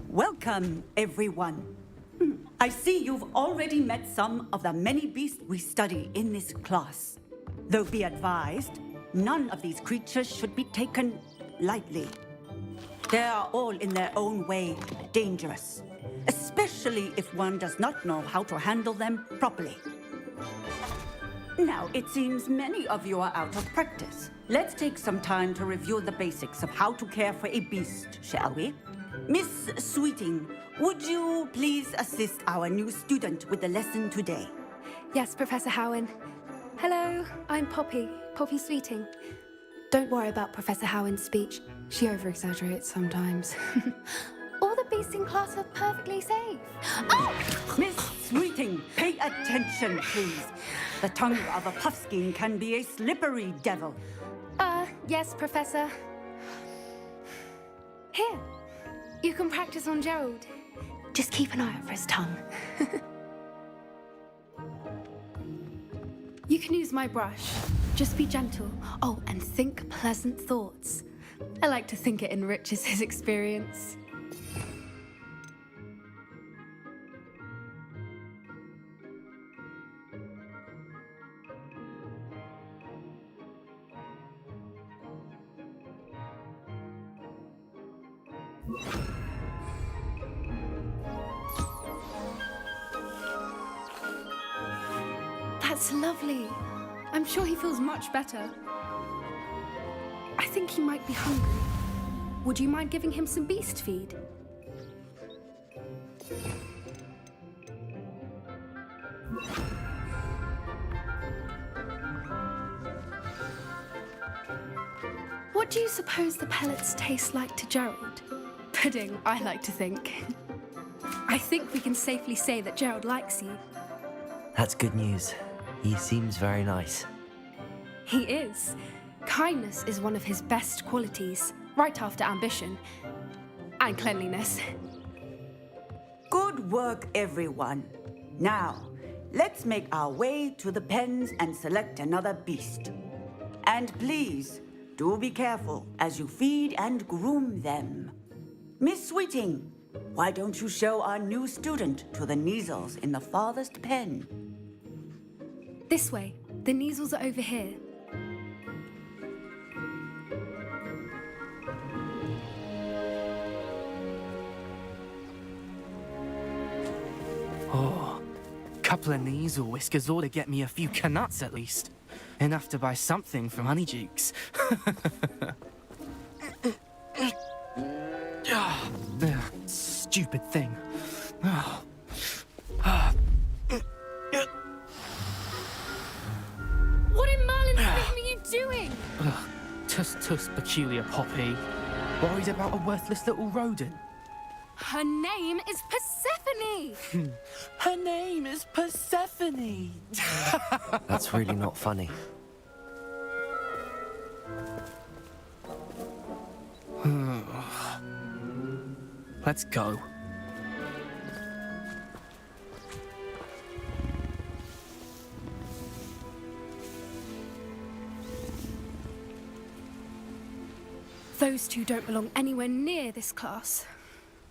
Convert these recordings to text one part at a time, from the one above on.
Welcome, everyone. I see you've already met some of the many beasts we study in this class. Though be advised, none of these creatures should be taken lightly. They are all in their own way dangerous, especially if one does not know how to handle them properly. Now, it seems many of you are out of practice. Let's take some time to review the basics of how to care for a beast, shall we? Miss Sweeting, would you please assist our new student with the lesson today? Yes, Professor Howen. Hello, I'm Poppy Sweeting. Don't worry about Professor Howen's speech. She over-exaggerates sometimes. All the beasts in class are perfectly safe. Oh! Miss Sweeting, pay attention, please. The tongue of a puffskein can be a slippery devil. Yes, Professor. Here, you can practice on Gerald. Just keep an eye out for his tongue. You can use my brush. Just be gentle. Oh, and think pleasant thoughts. I like to think it enriches his experience. That's lovely. I'm sure he feels much better. I think he might be hungry. Would you mind giving him some beast feed? What do you suppose the pellets taste like to Gerald? Pudding, I like to think. I think we can safely say that Gerald likes you. That's good news. He seems very nice. He is. Kindness is one of his best qualities, right after ambition. And cleanliness. Good work, everyone. Now, let's make our way to the pens and select another beast. And please, do be careful as you feed and groom them. Miss Sweeting, why don't you show our new student to the Kneazles in the farthest pen? This way. The Kneazles are over here. Oh, couple of Kneazle whiskers ought to get me a few canuts at least. Enough to buy something from Honeydukes. Stupid thing. What in Merlin's name are you doing? Tuss, peculiar Poppy. Worried about a worthless little rodent? Her name is Persephone! Her name is Persephone! That's really not funny. Let's go. Those two don't belong anywhere near this class.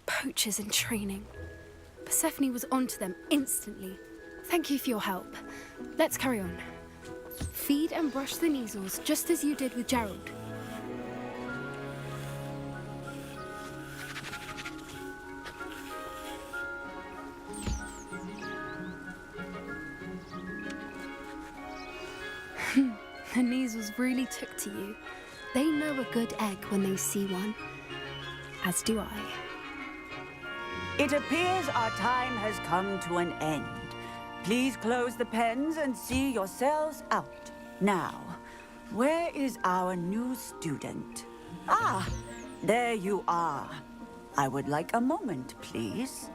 Poachers in training. Persephone was onto them instantly. Thank you for your help. Let's carry on. Feed and brush the Kneazles just as you did with Gerald. The Kneazles really took to you. They know a good egg when they see one. As do I. It appears our time has come to an end. Please close the pens and see yourselves out. Now, where is our new student? Ah, there you are. I would like a moment, please.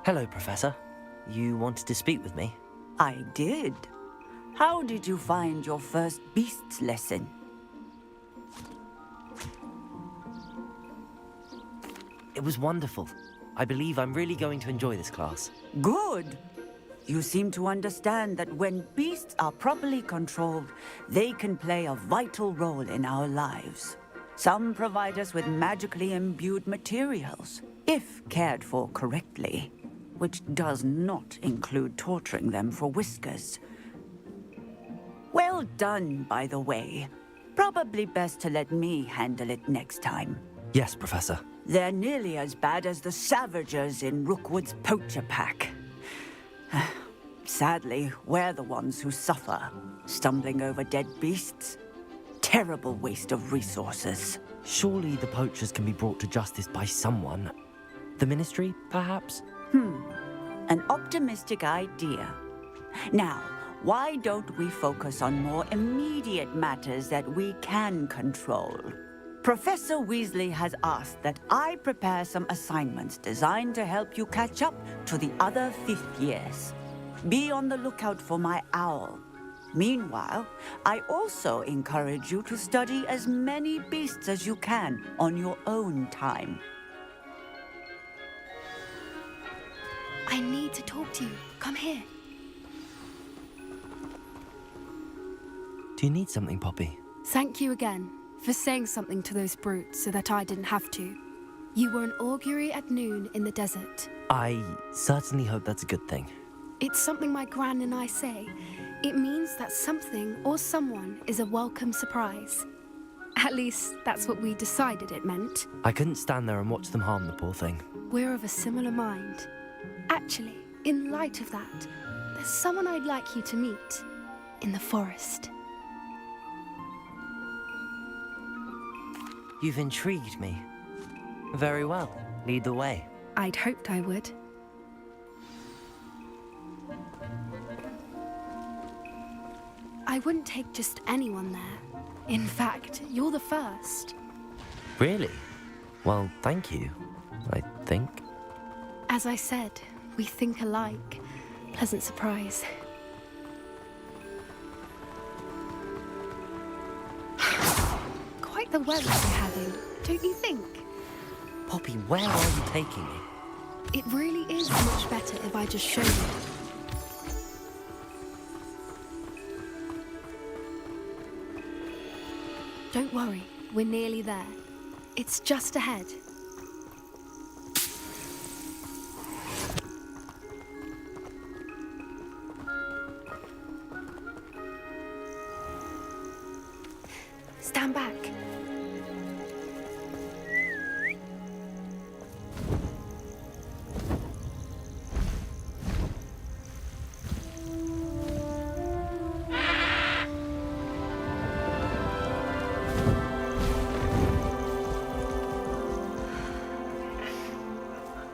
Hello, Professor. You wanted to speak with me? I did. How did you find your first beasts lesson? It was wonderful. I believe I'm really going to enjoy this class. Good. You seem to understand that when beasts are properly controlled, they can play a vital role in our lives. Some provide us with magically imbued materials, if cared for correctly, which does not include torturing them for whiskers. Well done, by the way. Probably best to let me handle it next time. Yes, Professor. They're nearly as bad as the Savagers in Rookwood's poacher pack. Sadly, we're the ones who suffer, stumbling over dead beasts. Terrible waste of resources. Surely the poachers can be brought to justice by someone. The Ministry, perhaps? An optimistic idea. Now, why don't we focus on more immediate matters that we can control? Professor Weasley has asked that I prepare some assignments designed to help you catch up to the other fifth years. Be on the lookout for my owl. Meanwhile, I also encourage you to study as many beasts as you can on your own time. I need to talk to you. Come here. Do you need something, Poppy? Thank you again for saying something to those brutes so that I didn't have to. You were an augury at noon in the desert. I certainly hope that's a good thing. It's something my gran and I say. It means that something or someone is a welcome surprise. At least, that's what we decided it meant. I couldn't stand there and watch them harm the poor thing. We're of a similar mind. Actually, in light of that, there's someone I'd like you to meet in the forest. You've intrigued me. Very well. Lead the way. I'd hoped I would. I wouldn't take just anyone there. In fact, you're the first. Really? Well, thank you, I think. As I said, we think alike. Pleasant surprise. Quite the weather we're having, don't you think? Poppy, where are you taking me? It really is much better if I just show you. Don't worry, we're nearly there. It's just ahead. Stand back.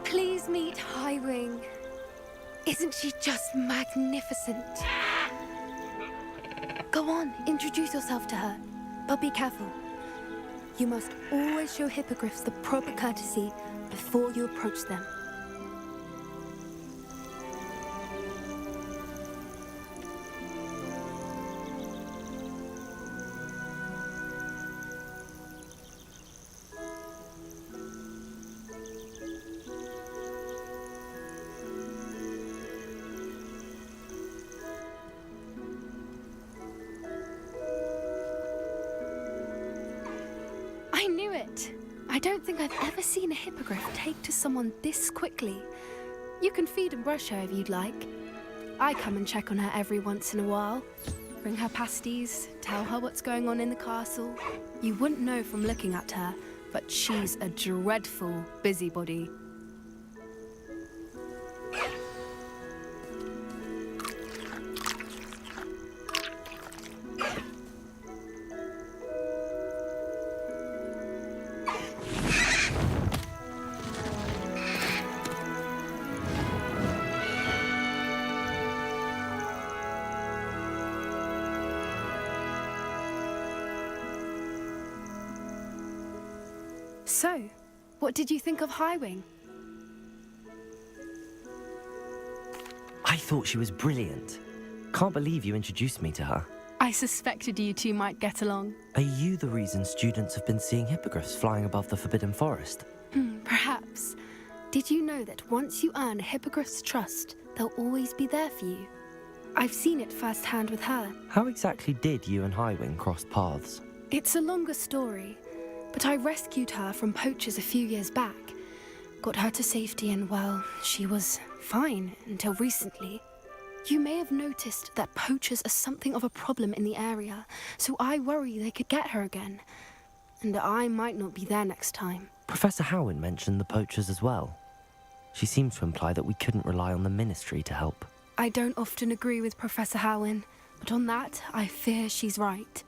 Please meet Highwing. Isn't she just magnificent? Go on, introduce yourself to her. But be careful. You must always show hippogriffs the proper courtesy before you approach them. I knew it! I don't think I've ever seen a hippogriff take to someone this quickly. You can feed and brush her if you'd like. I come and check on her every once in a while. Bring her pasties, tell her what's going on in the castle. You wouldn't know from looking at her, but she's a dreadful busybody. So, what did you think of Highwing? I thought she was brilliant. Can't believe you introduced me to her. I suspected you two might get along. Are you the reason students have been seeing hippogriffs flying above the Forbidden Forest? Perhaps. Did you know that once you earn a hippogriff's trust, they'll always be there for you? I've seen it firsthand with her. How exactly did you and Highwing cross paths? It's a longer story, but I rescued her from poachers a few years back. Got her to safety and, well, she was fine until recently. You may have noticed that poachers are something of a problem in the area, so I worry they could get her again. And I might not be there next time. Professor Howin mentioned the poachers as well. She seemed to imply that we couldn't rely on the Ministry to help. I don't often agree with Professor Howin, but on that, I fear she's right.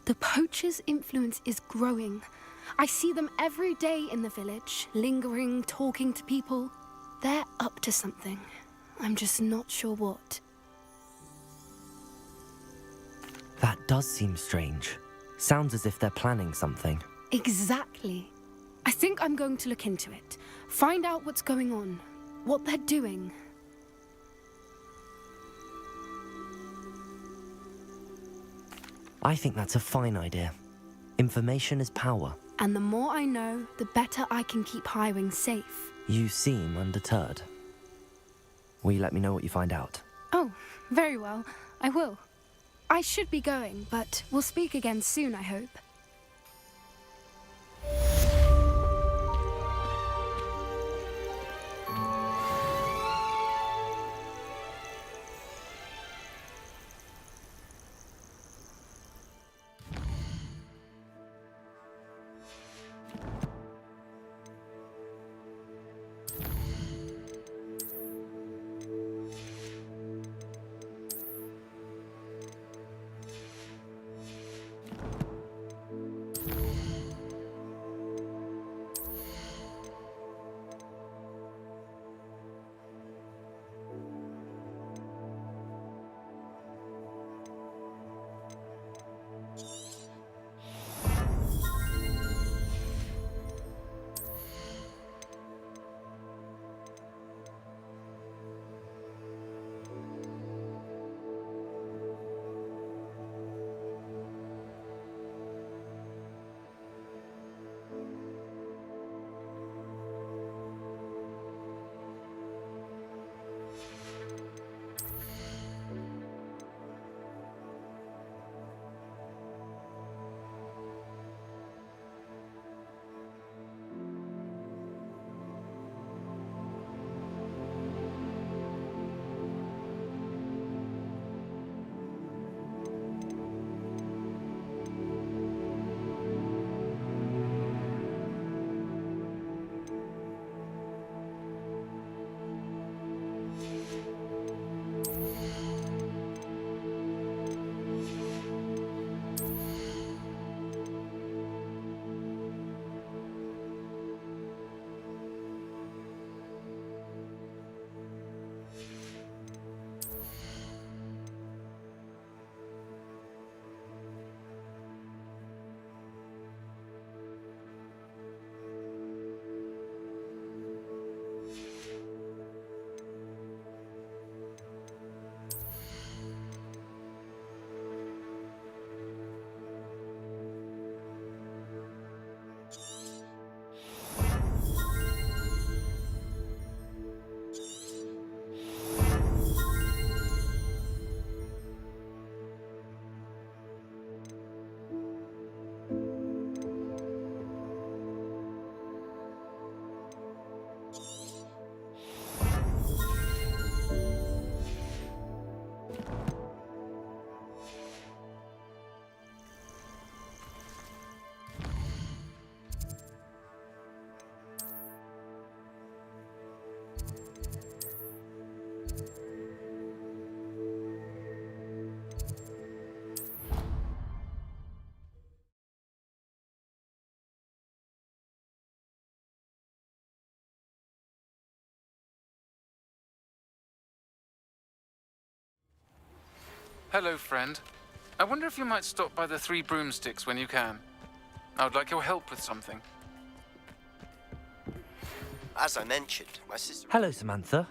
The poachers' influence is growing. I see them every day in the village, lingering, talking to people. They're up to something. I'm just not sure what. That does seem strange. Sounds as if they're planning something. Exactly. I think I'm going to look into it. Find out what's going on, what they're doing. I think that's a fine idea. Information is power. And the more I know, the better I can keep Highwing safe. You seem undeterred. Will you let me know what you find out? Oh, very well. I will. I should be going, but we'll speak again soon, I hope. Hello, friend. I wonder if you might stop by the Three Broomsticks when you can. I would like your help with something. As I mentioned, my sister... Hello, Samantha.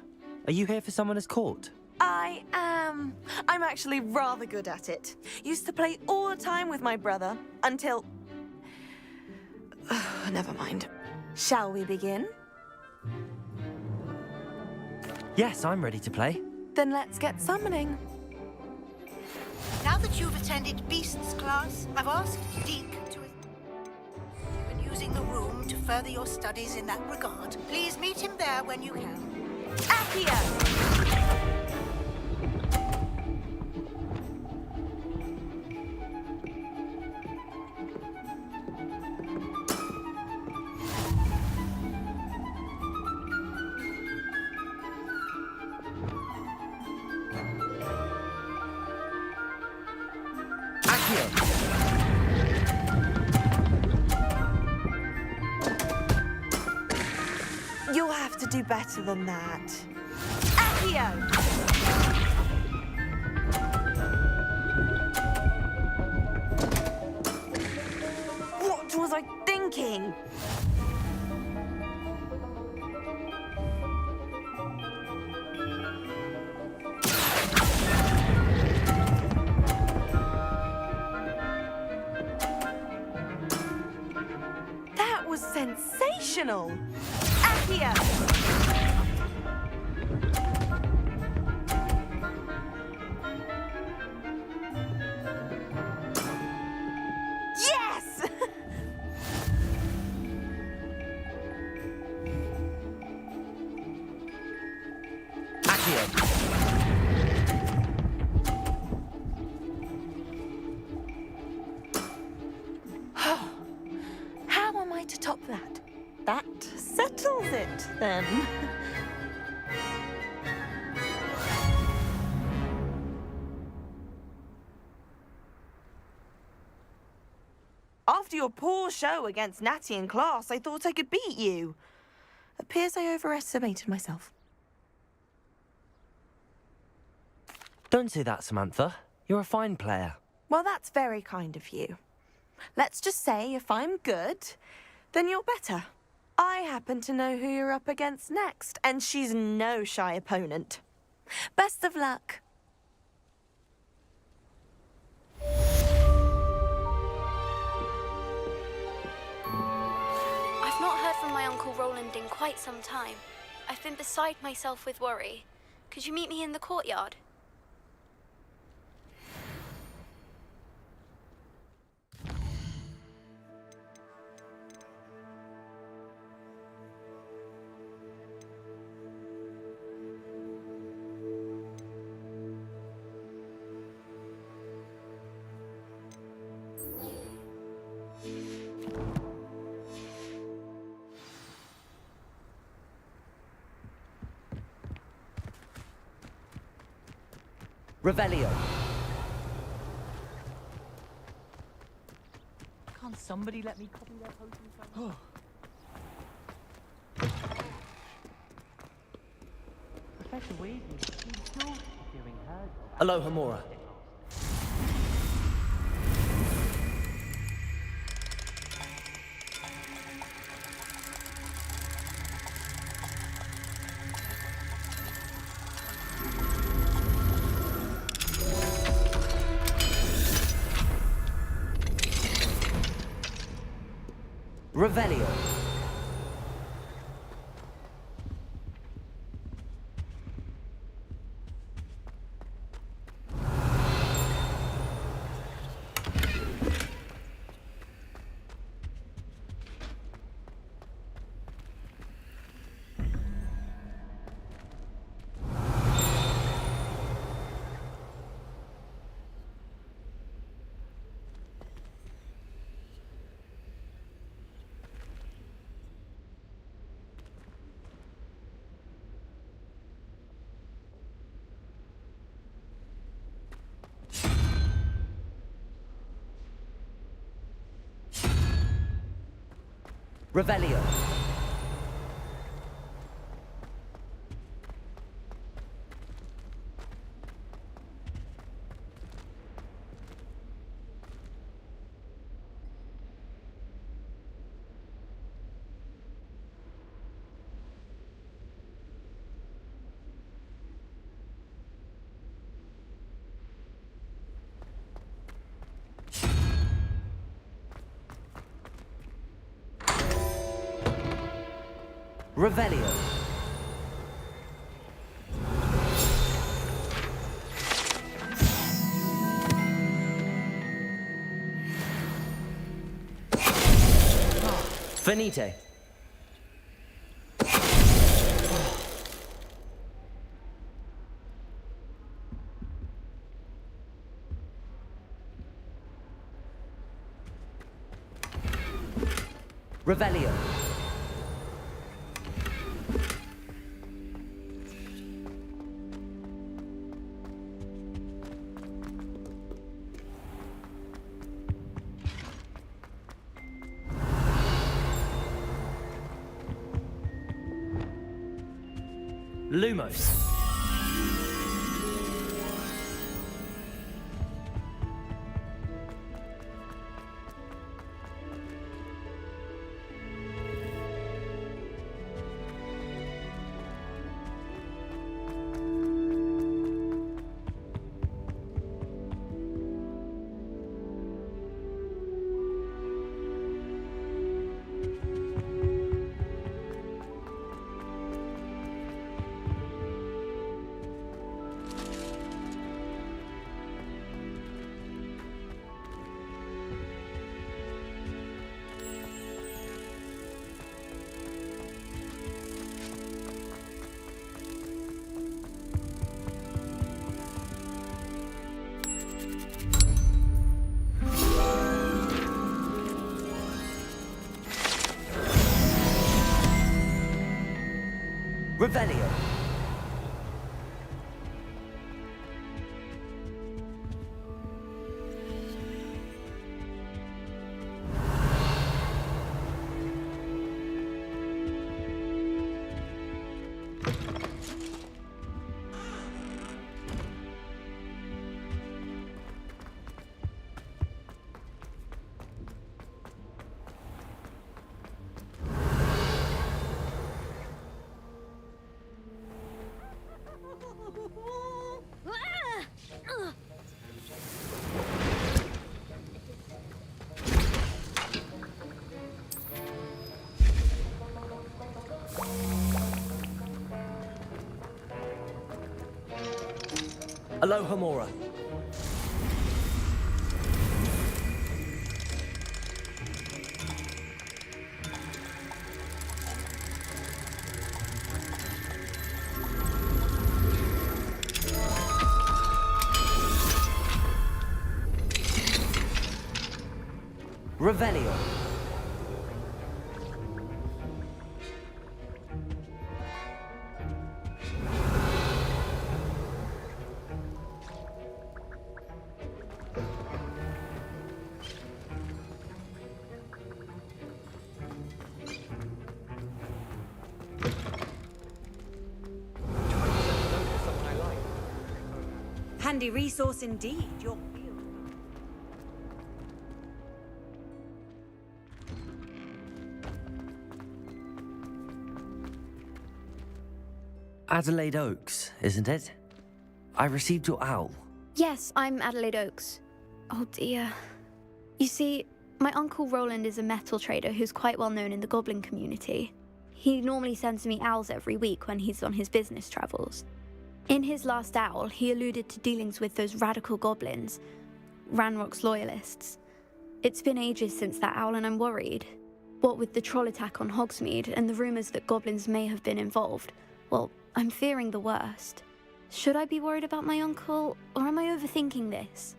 Are you here for someone as court? I am. I'm actually rather good at it. Used to play all the time with my brother until... Never mind. Shall we begin? Yes, I'm ready to play. Then let's get summoning. Now that you've attended Beasts class, I've asked Deke to... You've been using the room to further your studies in that regard. Please meet him there when you can. Accio! You'll have to do better than that. Accio! What was I thinking? That was sensational! Accio! Yes! Accio! How am I to top that? That settles it, then. After your poor show against Natty in class, I thought I could beat you. Appears I overestimated myself. Don't say that, Samantha. You're a fine player. Well, that's very kind of you. Let's just say if I'm good, then you're better. I happen to know who you're up against next, and she's no shy opponent. Best of luck. I've not heard from my Uncle Roland in quite some time. I've been beside myself with worry. Could you meet me in the courtyard? Revelio. Can't somebody let me copy their potion? Professor Weasley, she's still doing hers. Alohomora. Revelio. Revelio. Revelio. Finite. Revelio. Lumos. Revelio. Aloha Mora. Revelio. Handy resource indeed. Your Adelaide Oaks, isn't it? I received your owl. Yes, I'm Adelaide Oaks. Oh dear. You see, my Uncle Roland is a metal trader who's quite well known in the goblin community. He normally sends me owls every week when he's on his business travels. In his last owl, he alluded to dealings with those radical goblins, Ranrock's loyalists. It's been ages since that owl and I'm worried. What with the troll attack on Hogsmeade and the rumours that goblins may have been involved, well, I'm fearing the worst. Should I be worried about my uncle, or am I overthinking this?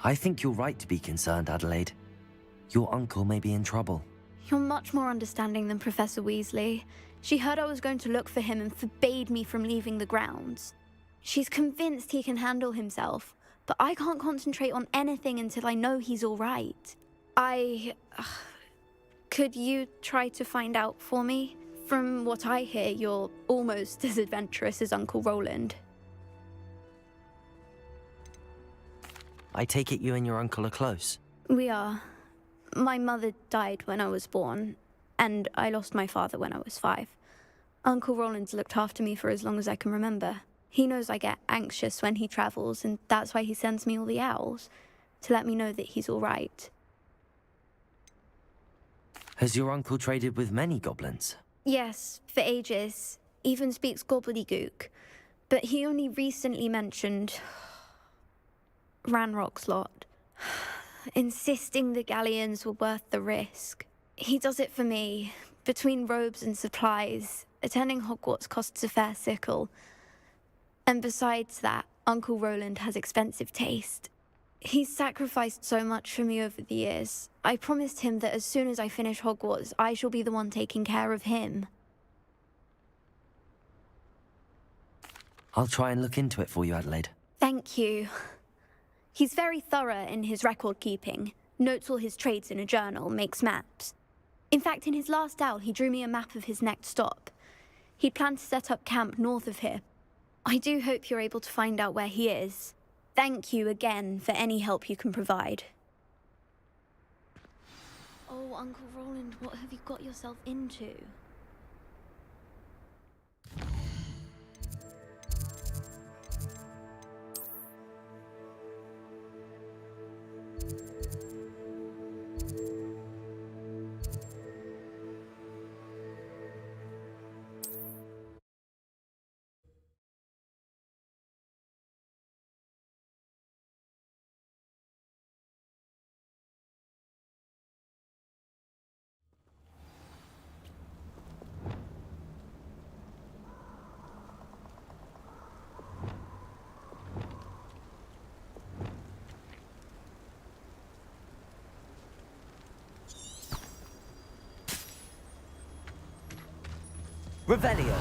I think you're right to be concerned, Adelaide. Your uncle may be in trouble. You're much more understanding than Professor Weasley. She heard I was going to look for him and forbade me from leaving the grounds. She's convinced he can handle himself, but I can't concentrate on anything until I know he's all right. Could you try to find out for me? From what I hear, you're almost as adventurous as Uncle Roland. I take it you and your uncle are close. We are. My mother died when I was born, and I lost my father when I was 5. Uncle Roland's looked after me for as long as I can remember. He knows I get anxious when he travels, and that's why he sends me all the owls, to let me know that he's all right. Has your uncle traded with many goblins? Yes, for ages. Even speaks gobbledygook. But he only recently mentioned Ranrock's lot, insisting the galleons were worth the risk. He does it for me. Between robes and supplies, attending Hogwarts costs a fair sickle. And besides that, Uncle Roland has expensive taste. He's sacrificed so much for me over the years. I promised him that as soon as I finish Hogwarts, I shall be the one taking care of him. I'll try and look into it for you, Adelaide. Thank you. He's very thorough in his record keeping, notes all his trades in a journal, makes maps. In fact, in his last owl, he drew me a map of his next stop. He'd planned to set up camp north of here. I do hope you're able to find out where he is. Thank you again for any help you can provide. Oh, Uncle Roland, what have you got yourself into? Revelio.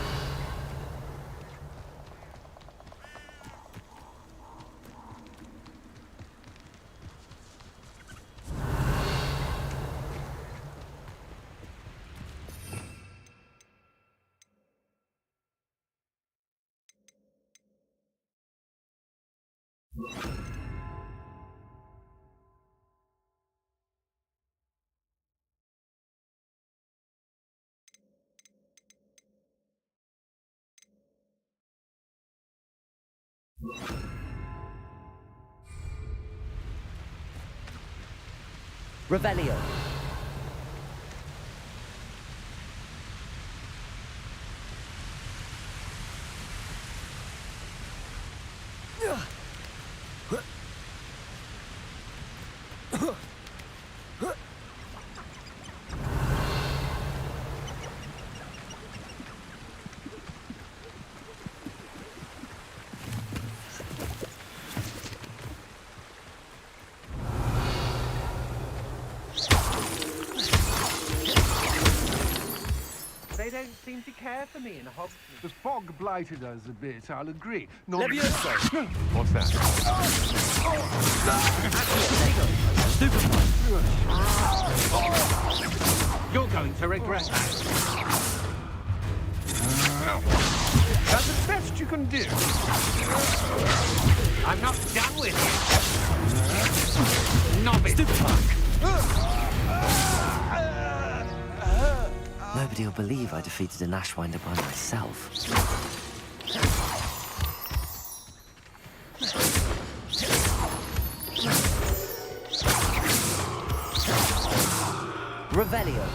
Revelio. They don't seem to care for me in Hogwarts. The fog blighted us a bit, I'll agree. Not Levioso. What's that? You're going to regret that. That's the best you can do. I'm not done with you. Novice. Nobody will believe I defeated an Ashwinder by myself. Revelio.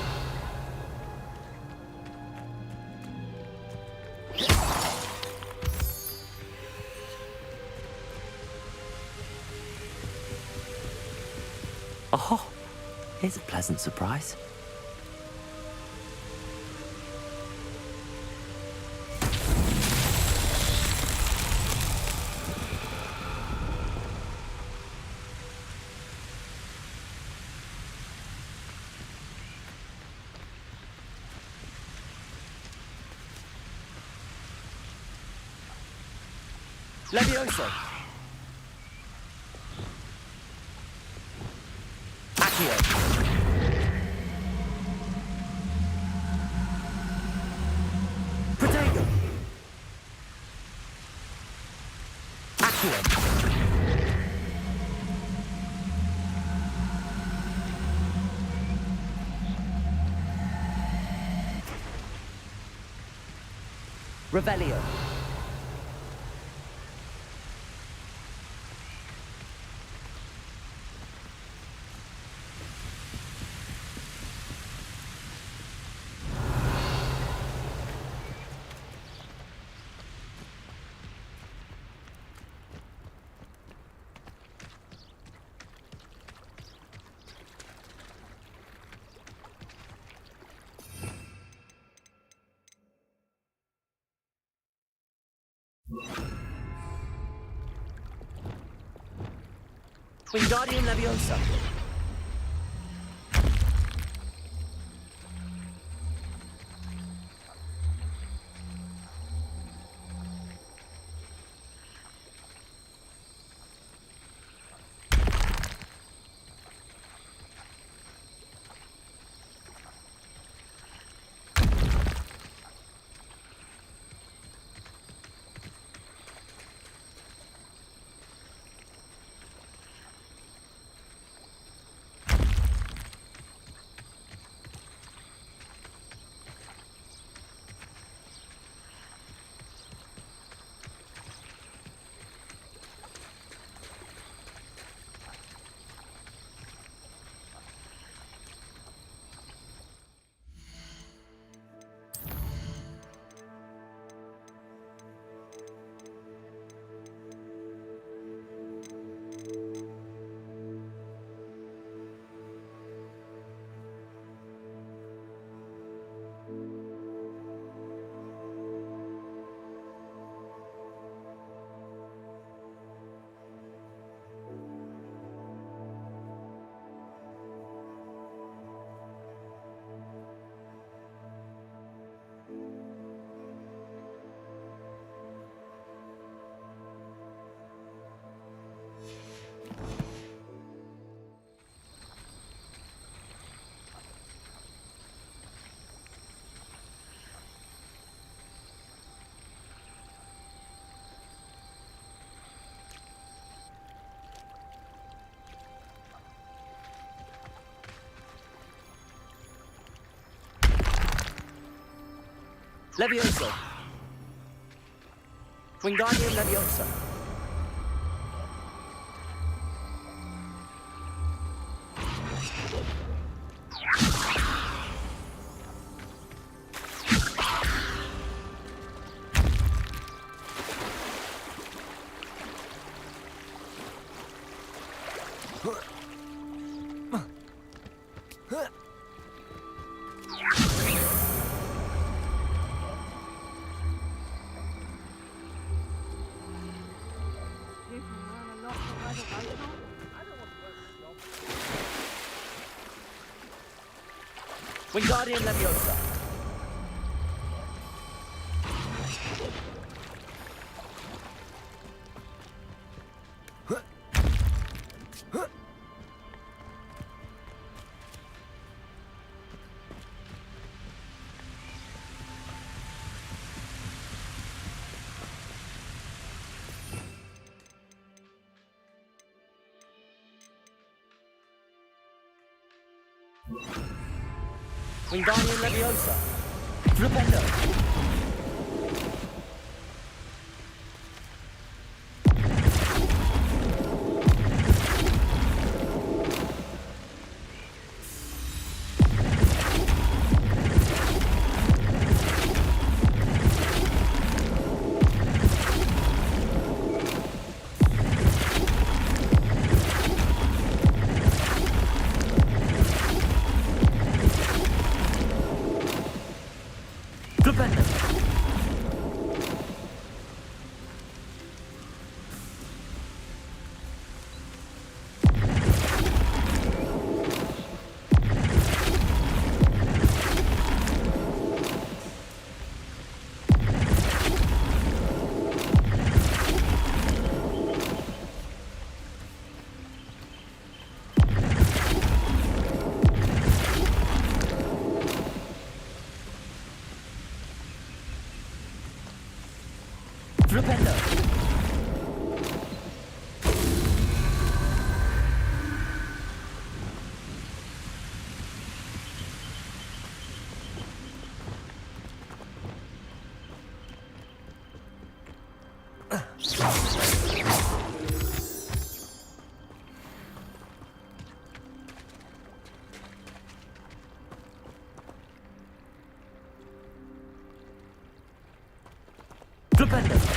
Oh, here's a pleasant surprise. Levioso. Accio. Protego. Accio. Revelio. Wingardium Leviosa. Leviosa. Wingardium Leviosa. Wingardium Leviosa. Wingardium Leviosa. Flipendo. Flipendo. Flipendo.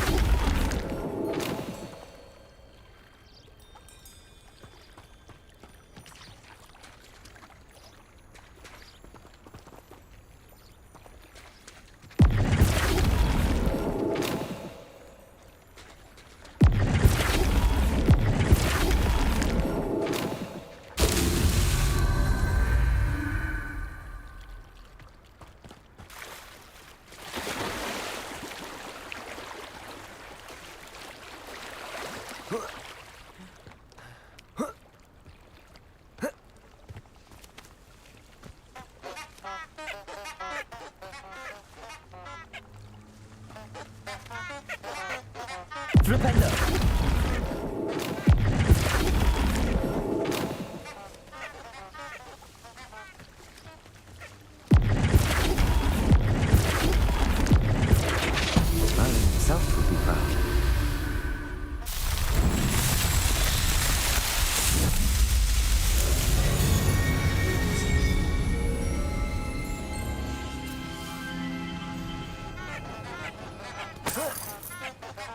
Flipendo! Merlin himself would be proud.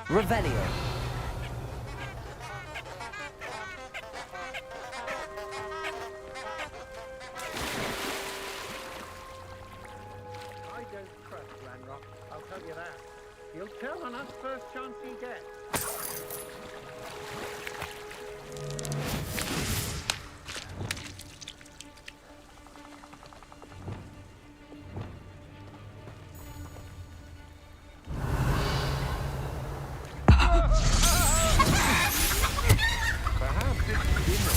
Revelio. I don't trust Ranrock, I'll tell you that. He'll tell on us first chance he gets. Perhaps it's dinner.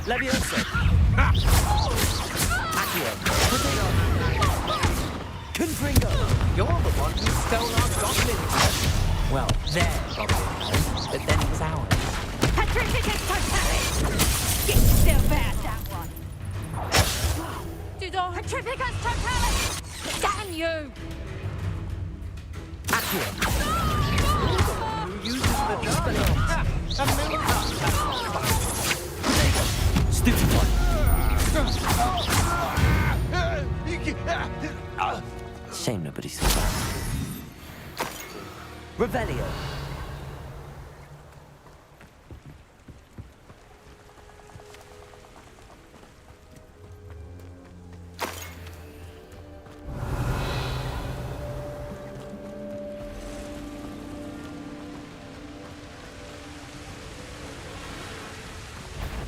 Levioso. Accio. Potato. Confringo. You're the one who stole our goblin. Well, their goblin, but then it was ours. Petrificus totalis! It's still bad, that one. Petrificus totalis! Damn you! Accio. Who uses the dark? Stupefy. Shame nobody saw that. Revelio.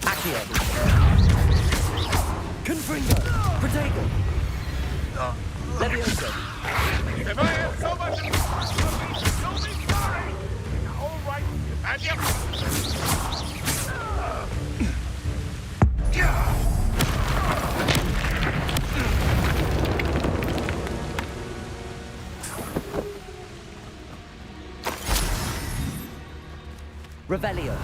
Accio. Confringo. Protego. Levioso. If I had so much you'll be sorry! All right, and Revelio.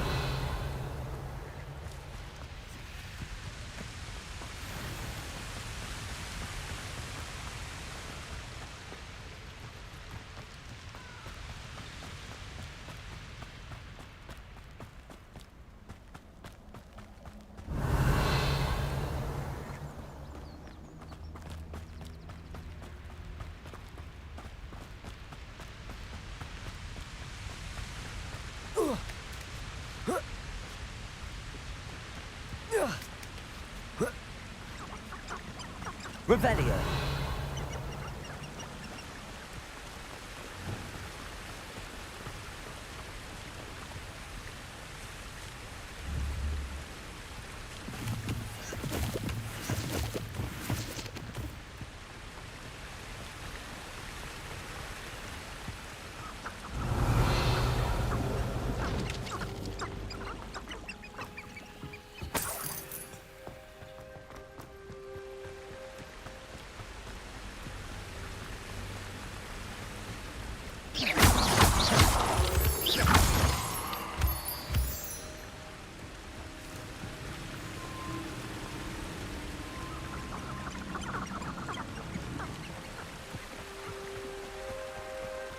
Revelio.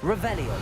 Revelio.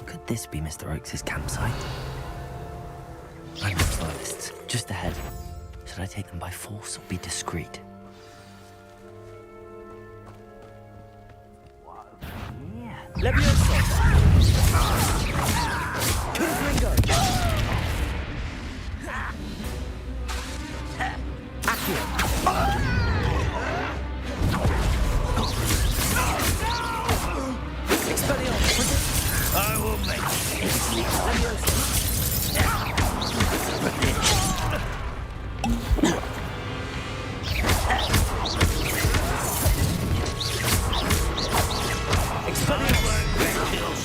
Could this be Mr. Oakes' campsite? I'm the furthest, just ahead. Should I take them by force or be discreet? Levioso! Confringo!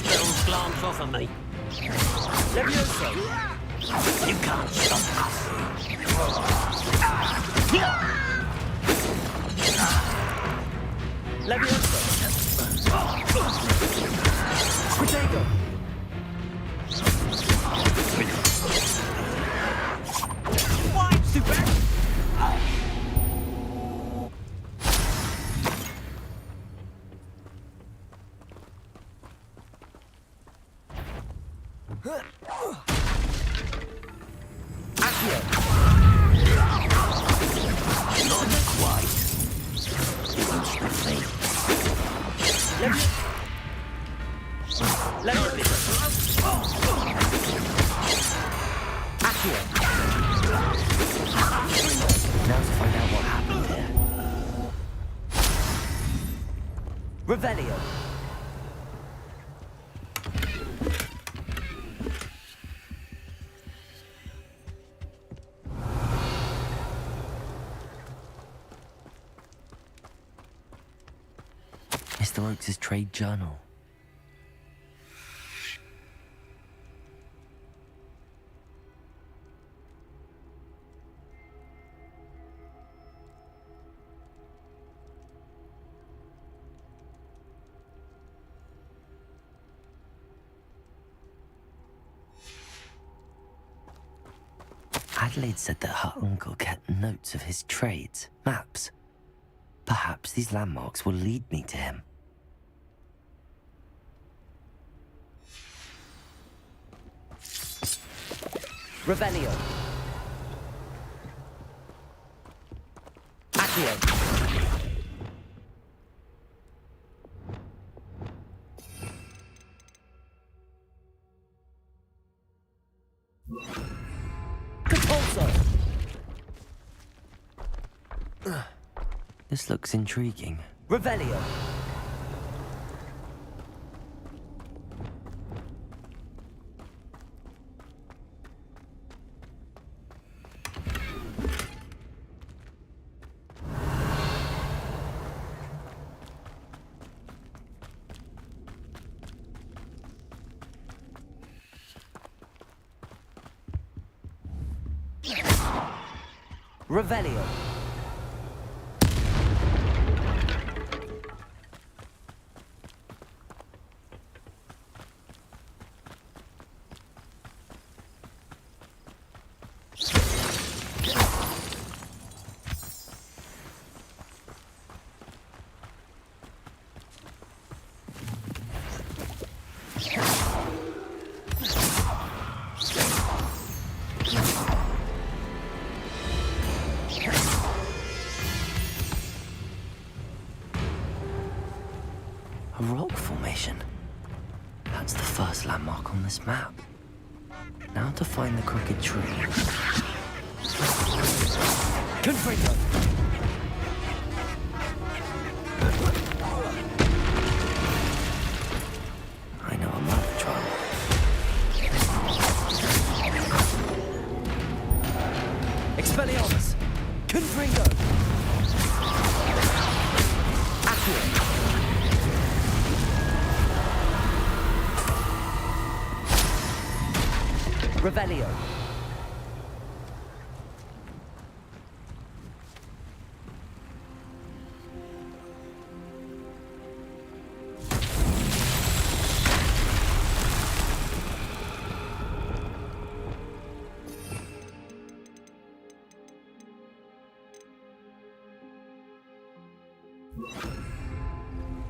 Spells glance off of me. Levioso! You can't stop us. Potato! Why, super? Not quite. Punch the face. Now to find out what happened here. Revelio. Mr. Oakes' trade journal. Adelaide said that her uncle kept notes of his trades, maps. Perhaps these landmarks will lead me to him. Revelio. Accio. This looks intriguing. Revelio. Revelio. A rock formation. That's the first landmark on this map. Now to find the crooked tree. Confringo! I know I'm out of trouble. Expelliarmus! Confringo! Accio! Revelio.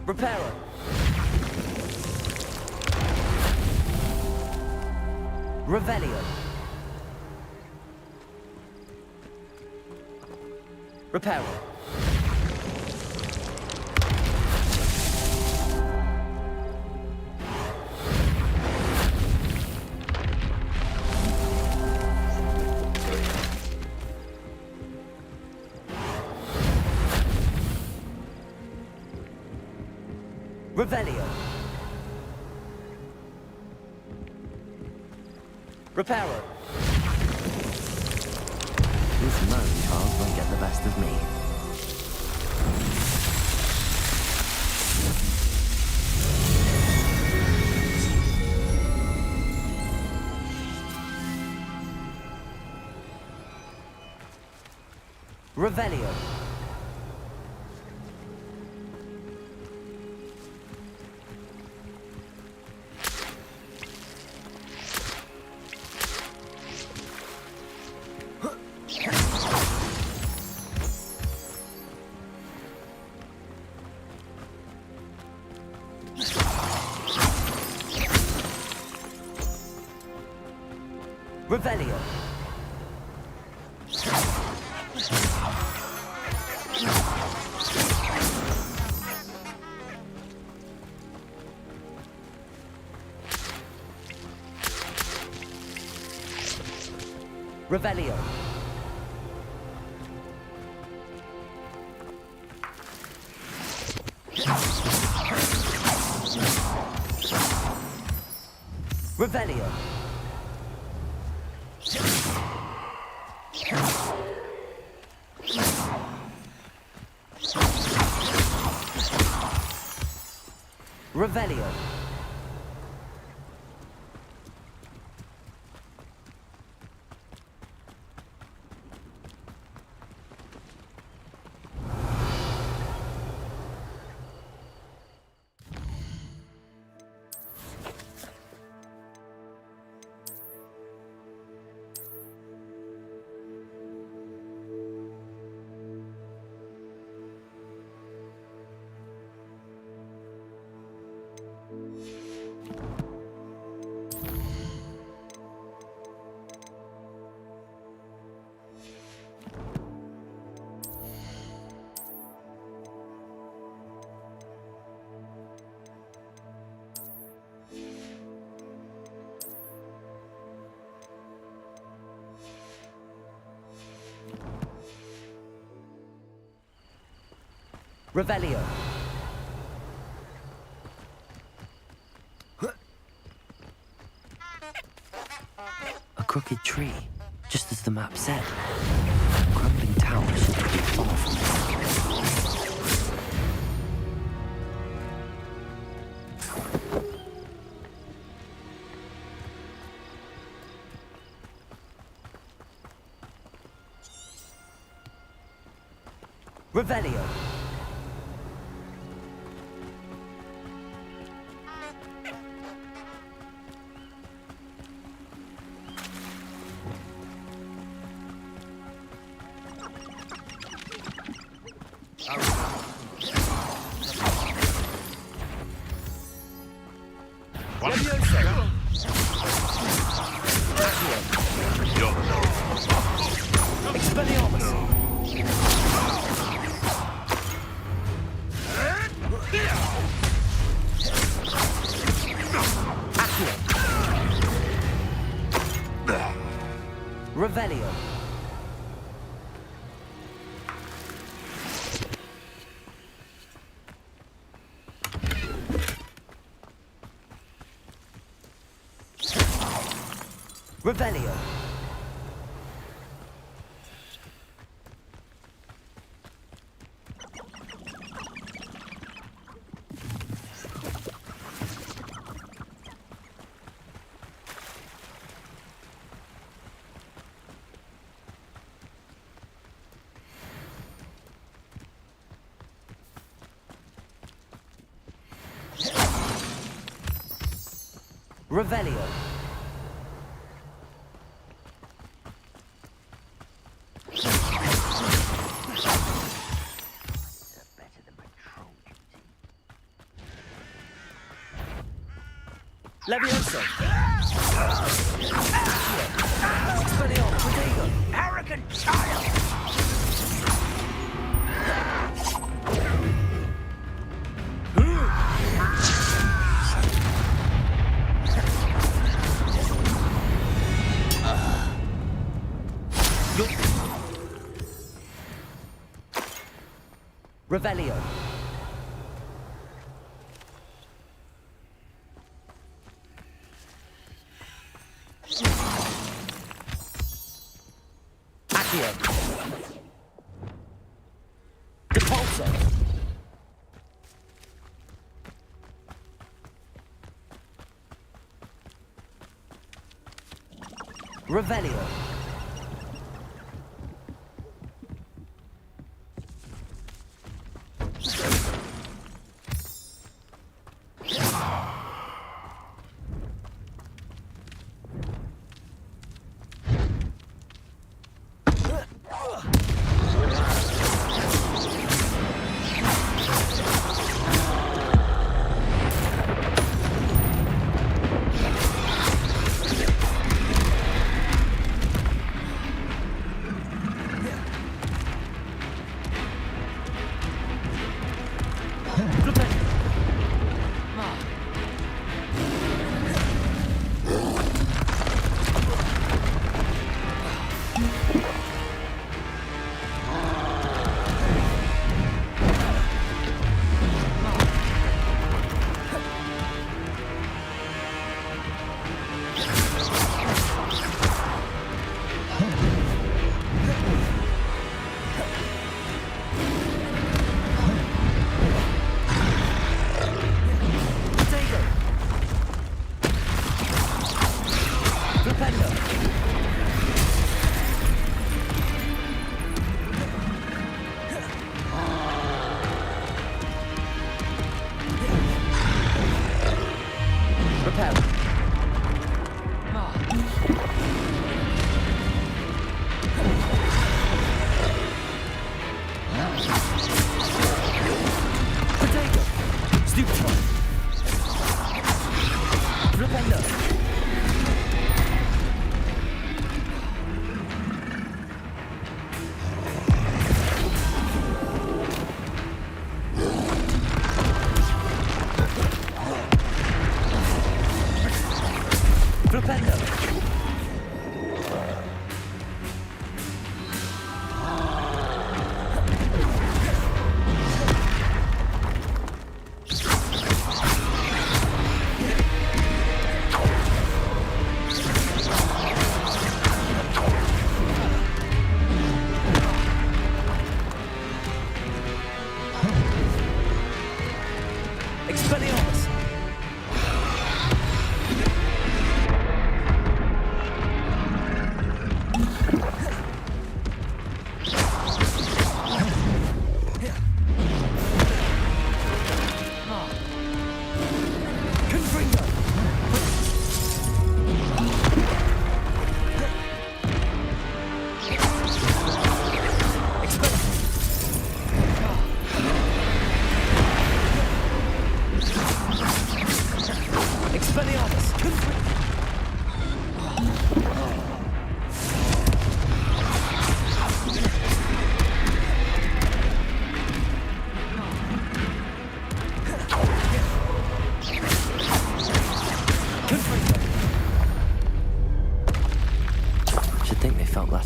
Reparo. Revelio. Reparo. Revelio. Reparo. This man child won't get the best of me. Revelio. Revelio. Revelio. Revelio. Revelio. Revelio. A crooked tree, just as the map said. Crumbling towers should be far from Revelio. Revelio. Revelio. Revelio. Levioso. Arrogant child! Revelio. Accio. Depulso. Revelio.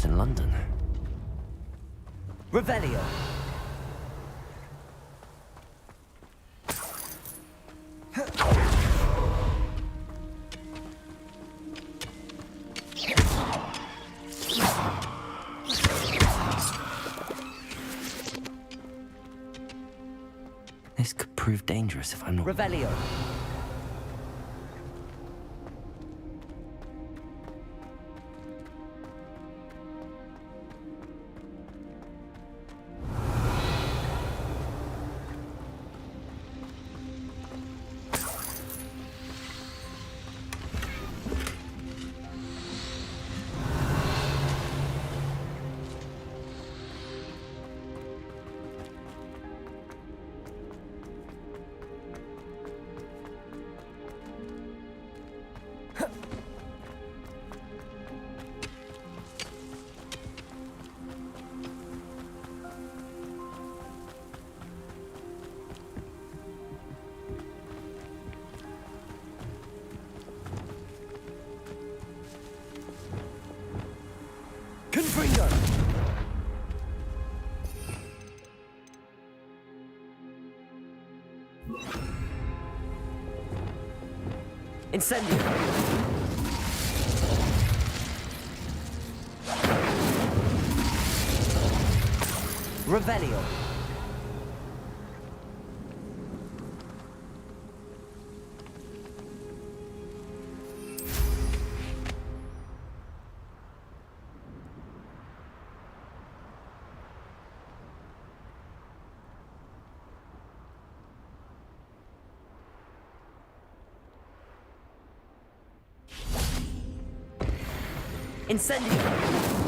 In London. Revelio. This could prove dangerous if I'm not... Revelio. Confringo! Incendio! Revelio. Incendio!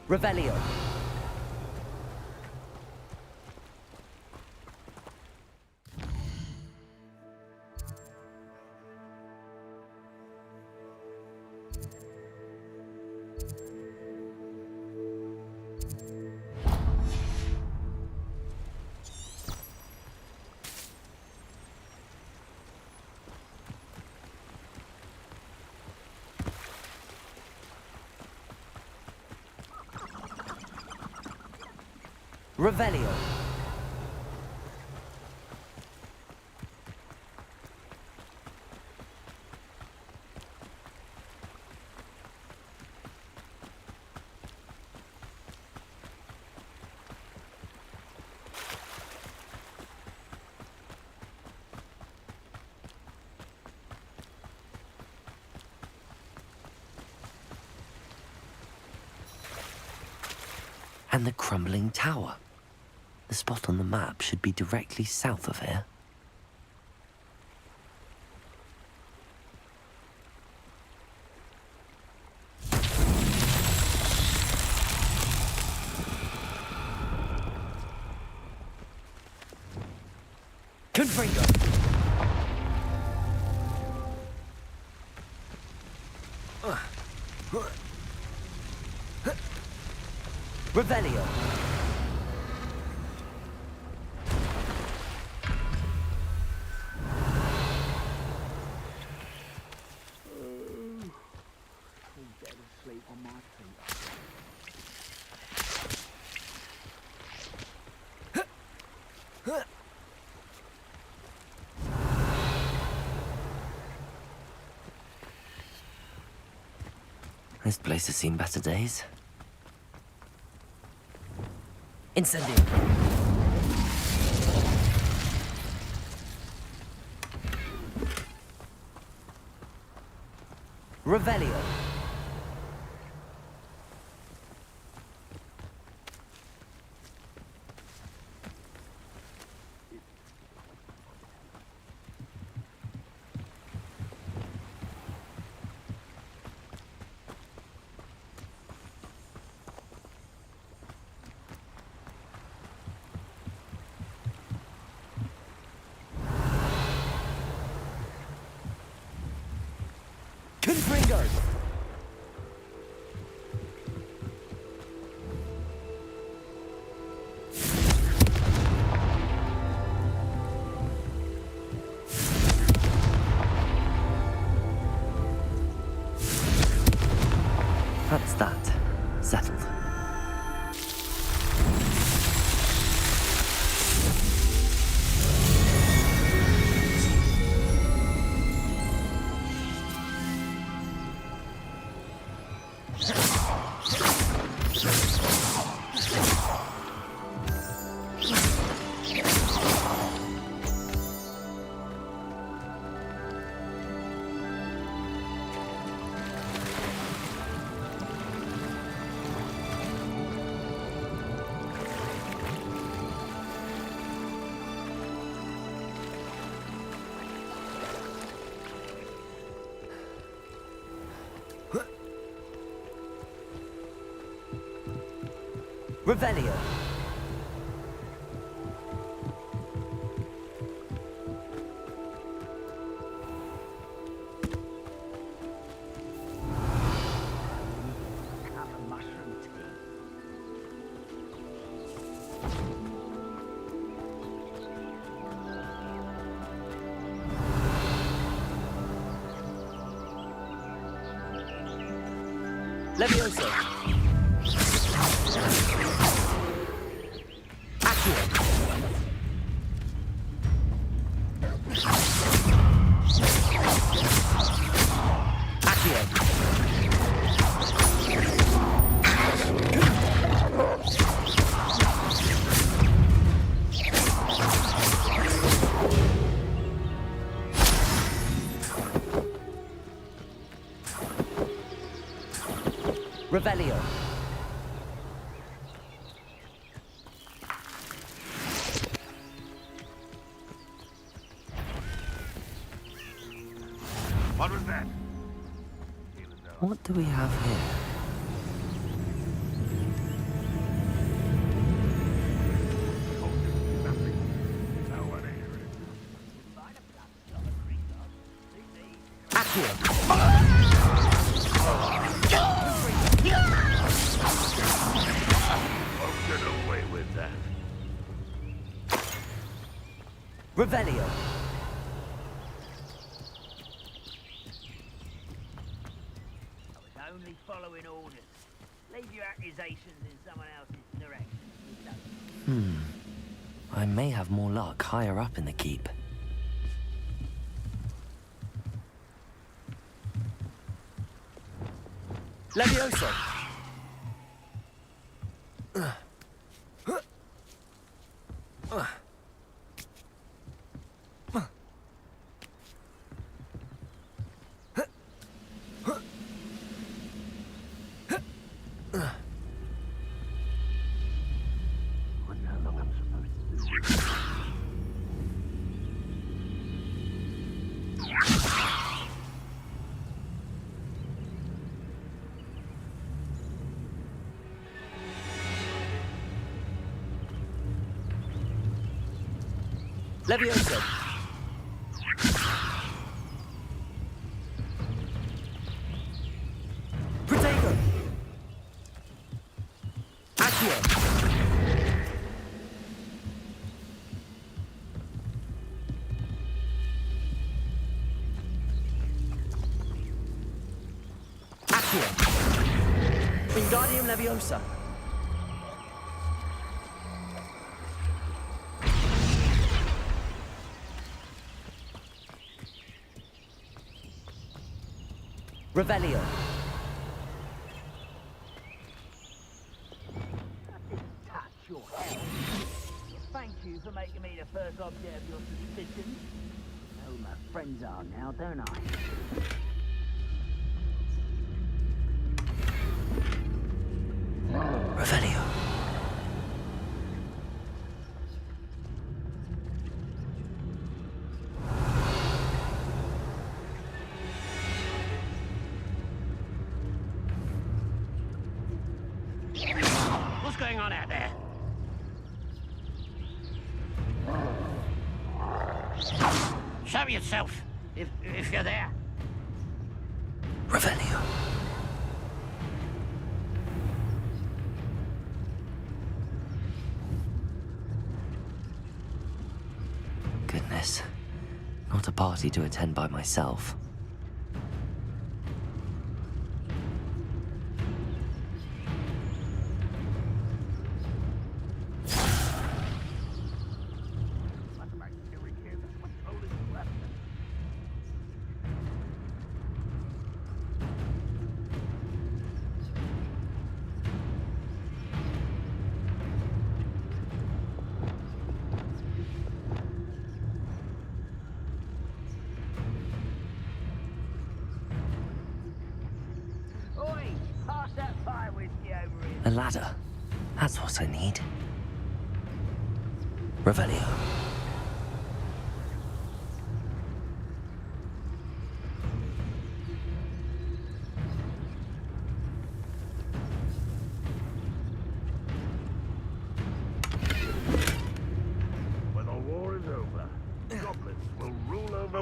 Revelio. Revelio. And the crumbling tower. The spot on the map should be directly south of here. Confringo! Revelio! This place has seen better days. Incendio. Revelio. Confringos! Revelio. Have a mushroom tea. Levioso. Accio. Accio. Revelio. What was that? What do we have here? Accio. Won't get away with that. Revelio. I was only following orders. Leave your accusations in someone else's direction. I may have more luck higher up in the keep. Levioso. Wonder how long I'm supposed to do it. Levioso. Protego. Accio. Accio. Wingardium Leviosa. Revelio. Touch your head. Thank you for making me the first object of your suspicions. I know who my friends are now, don't I? Revelio. What's going on out there? Show yourself, if you're there. Revelio. Goodness. Not a party to attend by myself. Oi! Pass that fire whiskey over here. A ladder. That's what I need. Revelio.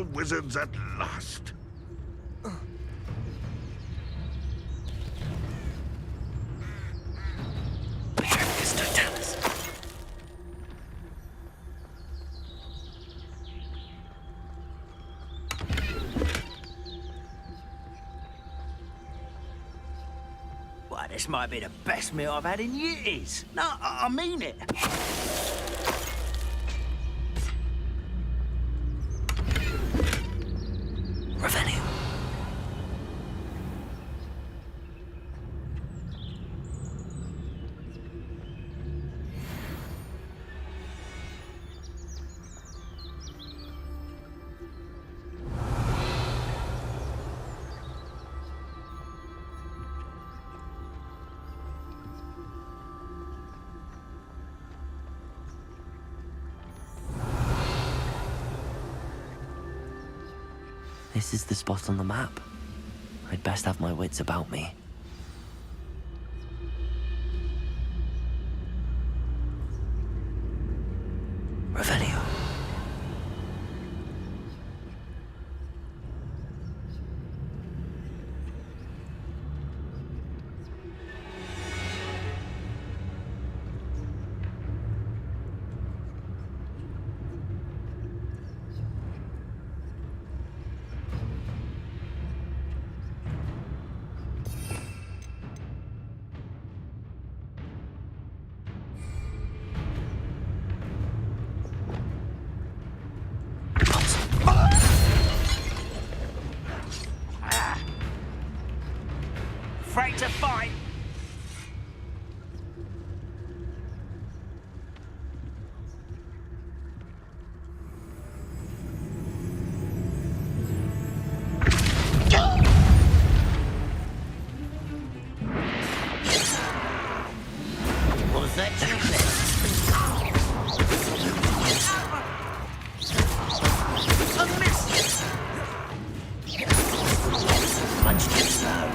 professional wizards at last. Well, this might be the best meal I've had in years. No, I mean it. Revenue. This is the spot on the map. I'd best have my wits about me. Revelio. Afraid to fight? Was that your best? A miss! Much too slow.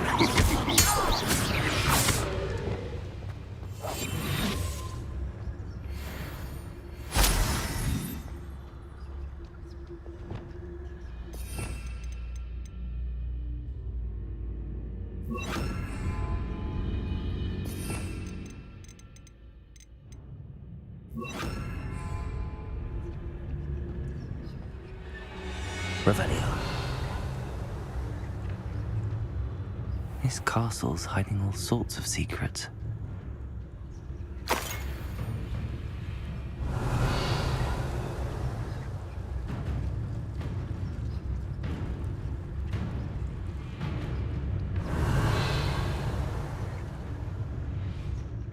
Revelio. This castle's hiding all sorts of secrets.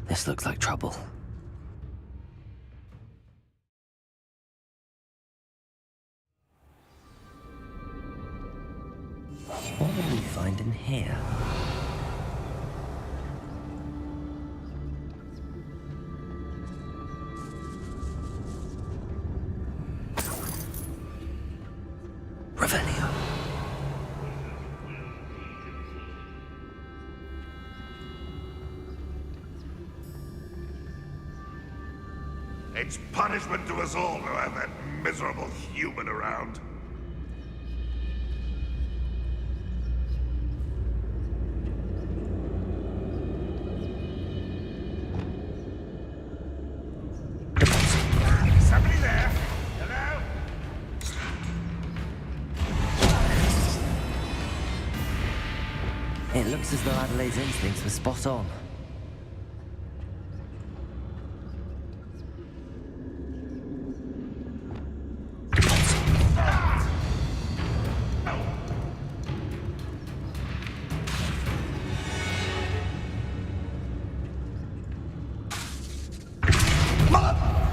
This looks like trouble. What will we find in here? Revelio. It's punishment to us all to have that miserable human around. Somebody there? Hello? It looks as though Adelaide's instincts were spot on.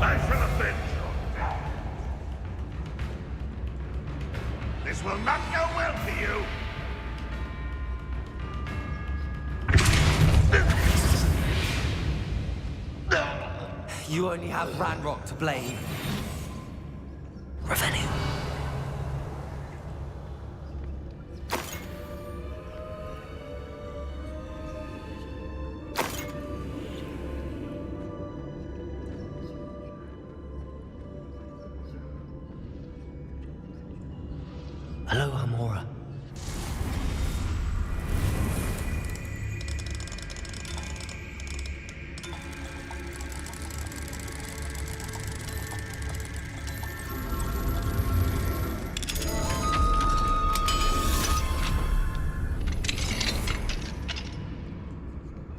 I shall avenge your death. This will not go well for you. You only have Ranrock to blame. Revenue. Hello, Amora.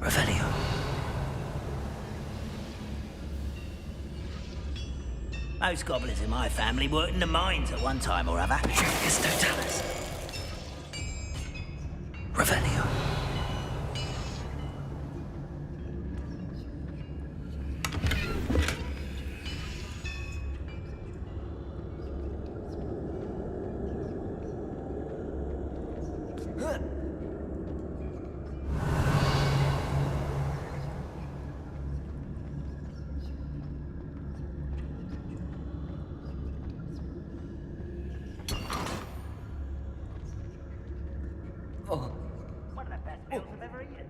Revelio. Most goblins in my family worked in the mines at one time or other. Trigus totalis. Revelio. One of the best meals I've ever eaten.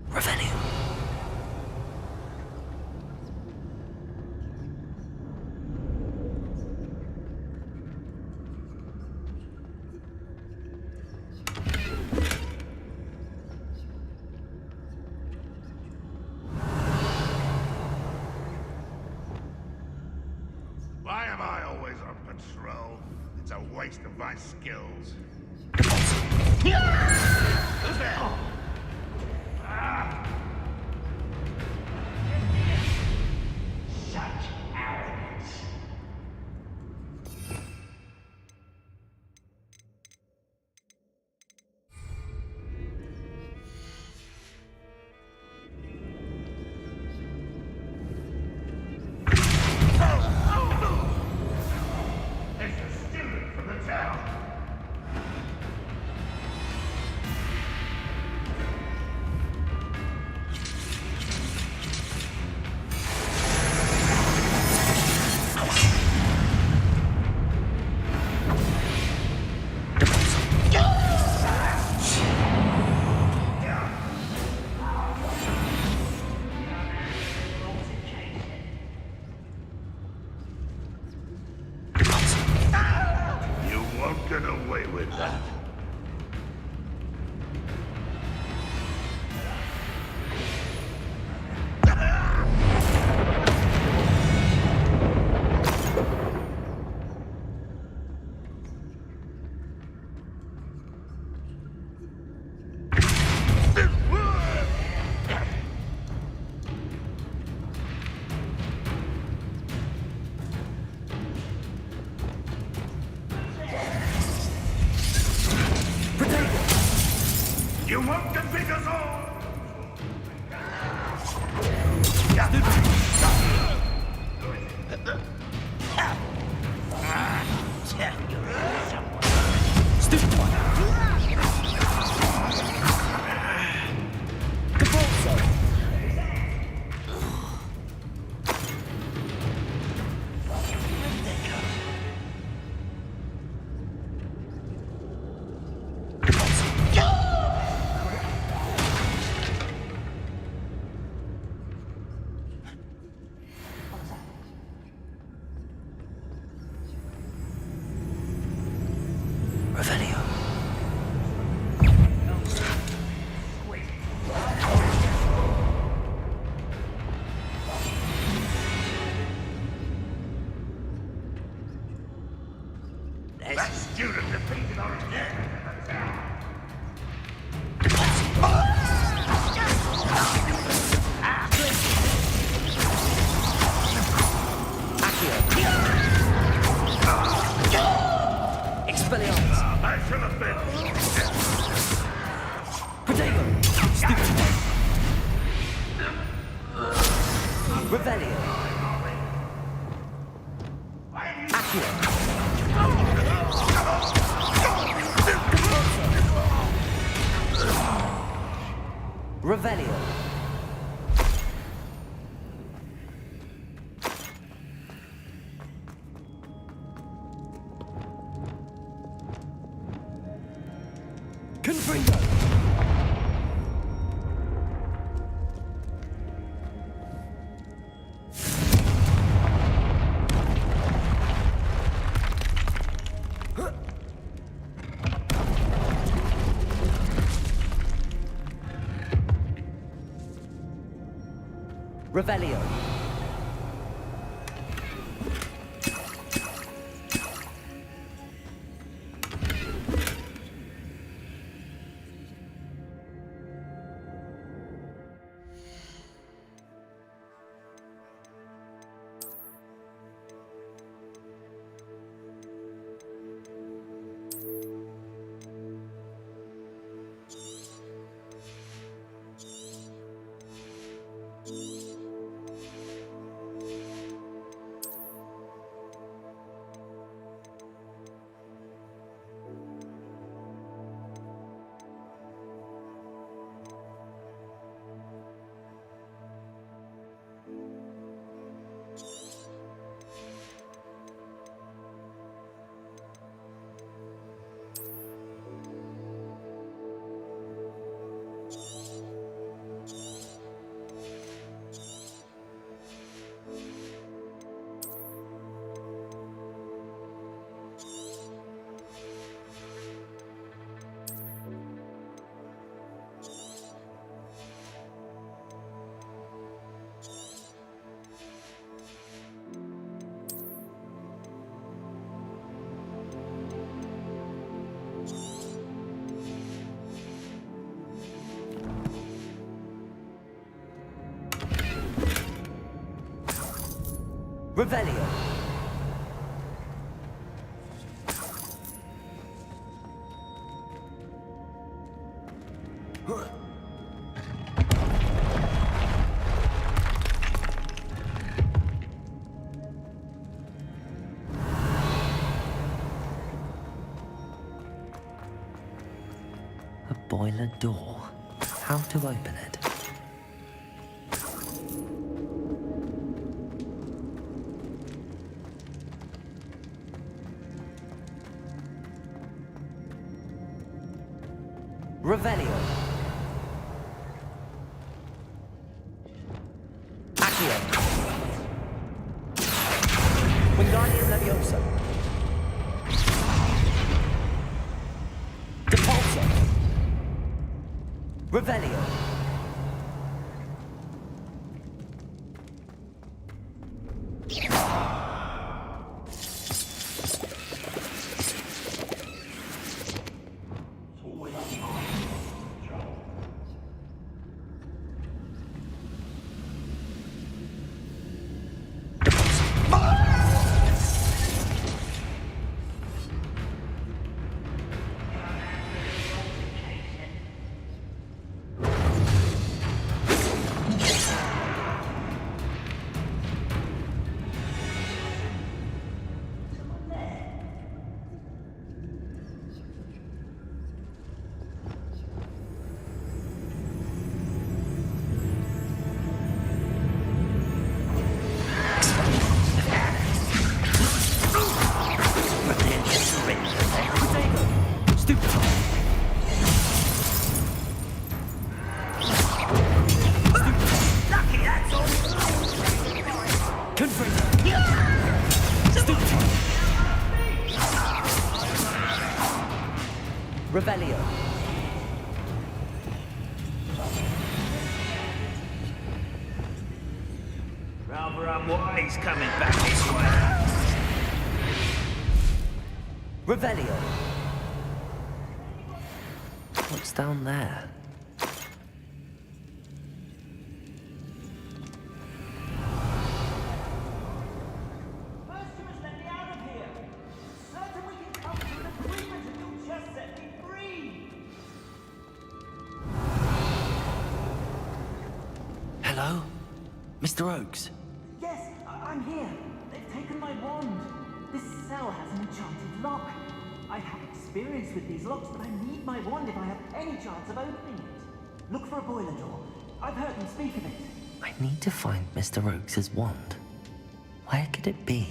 Revelio. Why am I always on patrol? It's a waste of my skills. Who's there? Such arrogance. It's a student from the town. You won't get away with that. You won't defeat us all! Stupid one. The bolt zone. Revelio. That student defeated our enemy. Expelliarmus. I should have been. Protego. Stupid one. Revelio. Accio. Revelio. Confringo. Revelio. Revelio. A boiler door. How to open it? Revelio. Accio. Wingardium Leviosa. Depulso. Revelio. Revelio. Rather unwise coming back this way. Revelio. What's down there? Hello? Mr. Oakes? Yes, I'm here. They've taken my wand. This cell has an enchanted lock. I have experience with these locks, but I need my wand if I have any chance of opening it. Look for a boiler door. I've heard them speak of it. I need to find Mr. Oakes' wand. Where could it be?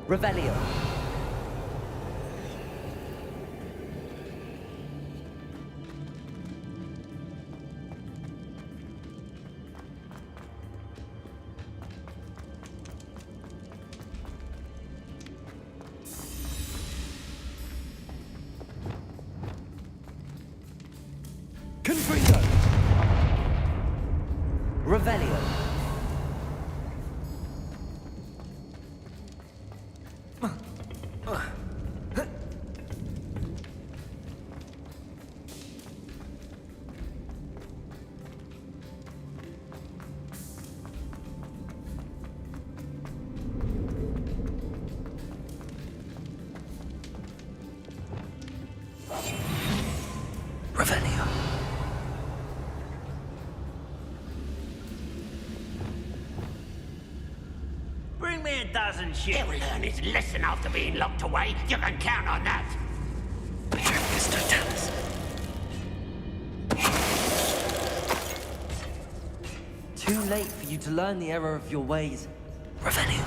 Revelio. it doesn't shoot. He'll learn his lesson after being locked away. You can count on that. Too late for you to learn the error of your ways. Revenue.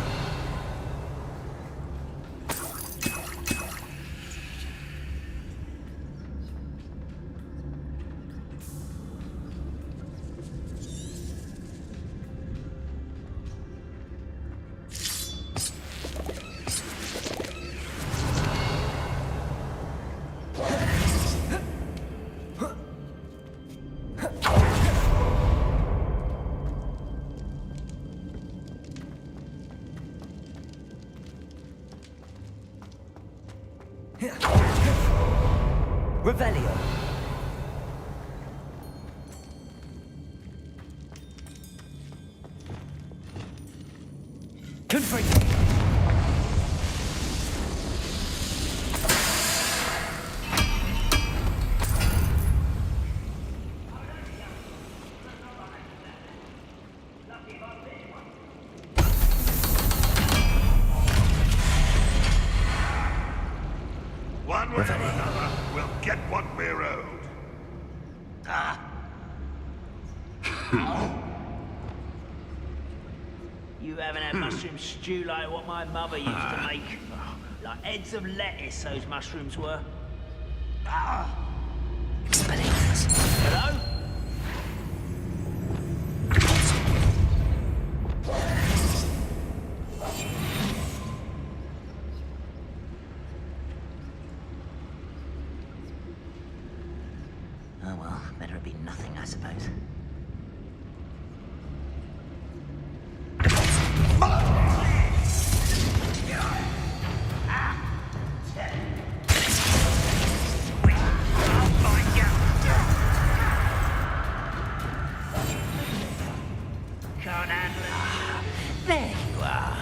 Revelio. Confringo. One way or another, we'll get what we're owed. You haven't had mushroom stew like what my mother used to make. Like heads of lettuce, those mushrooms were. Hello? Oh well, better it be nothing, I suppose. Can't handle it. There you are.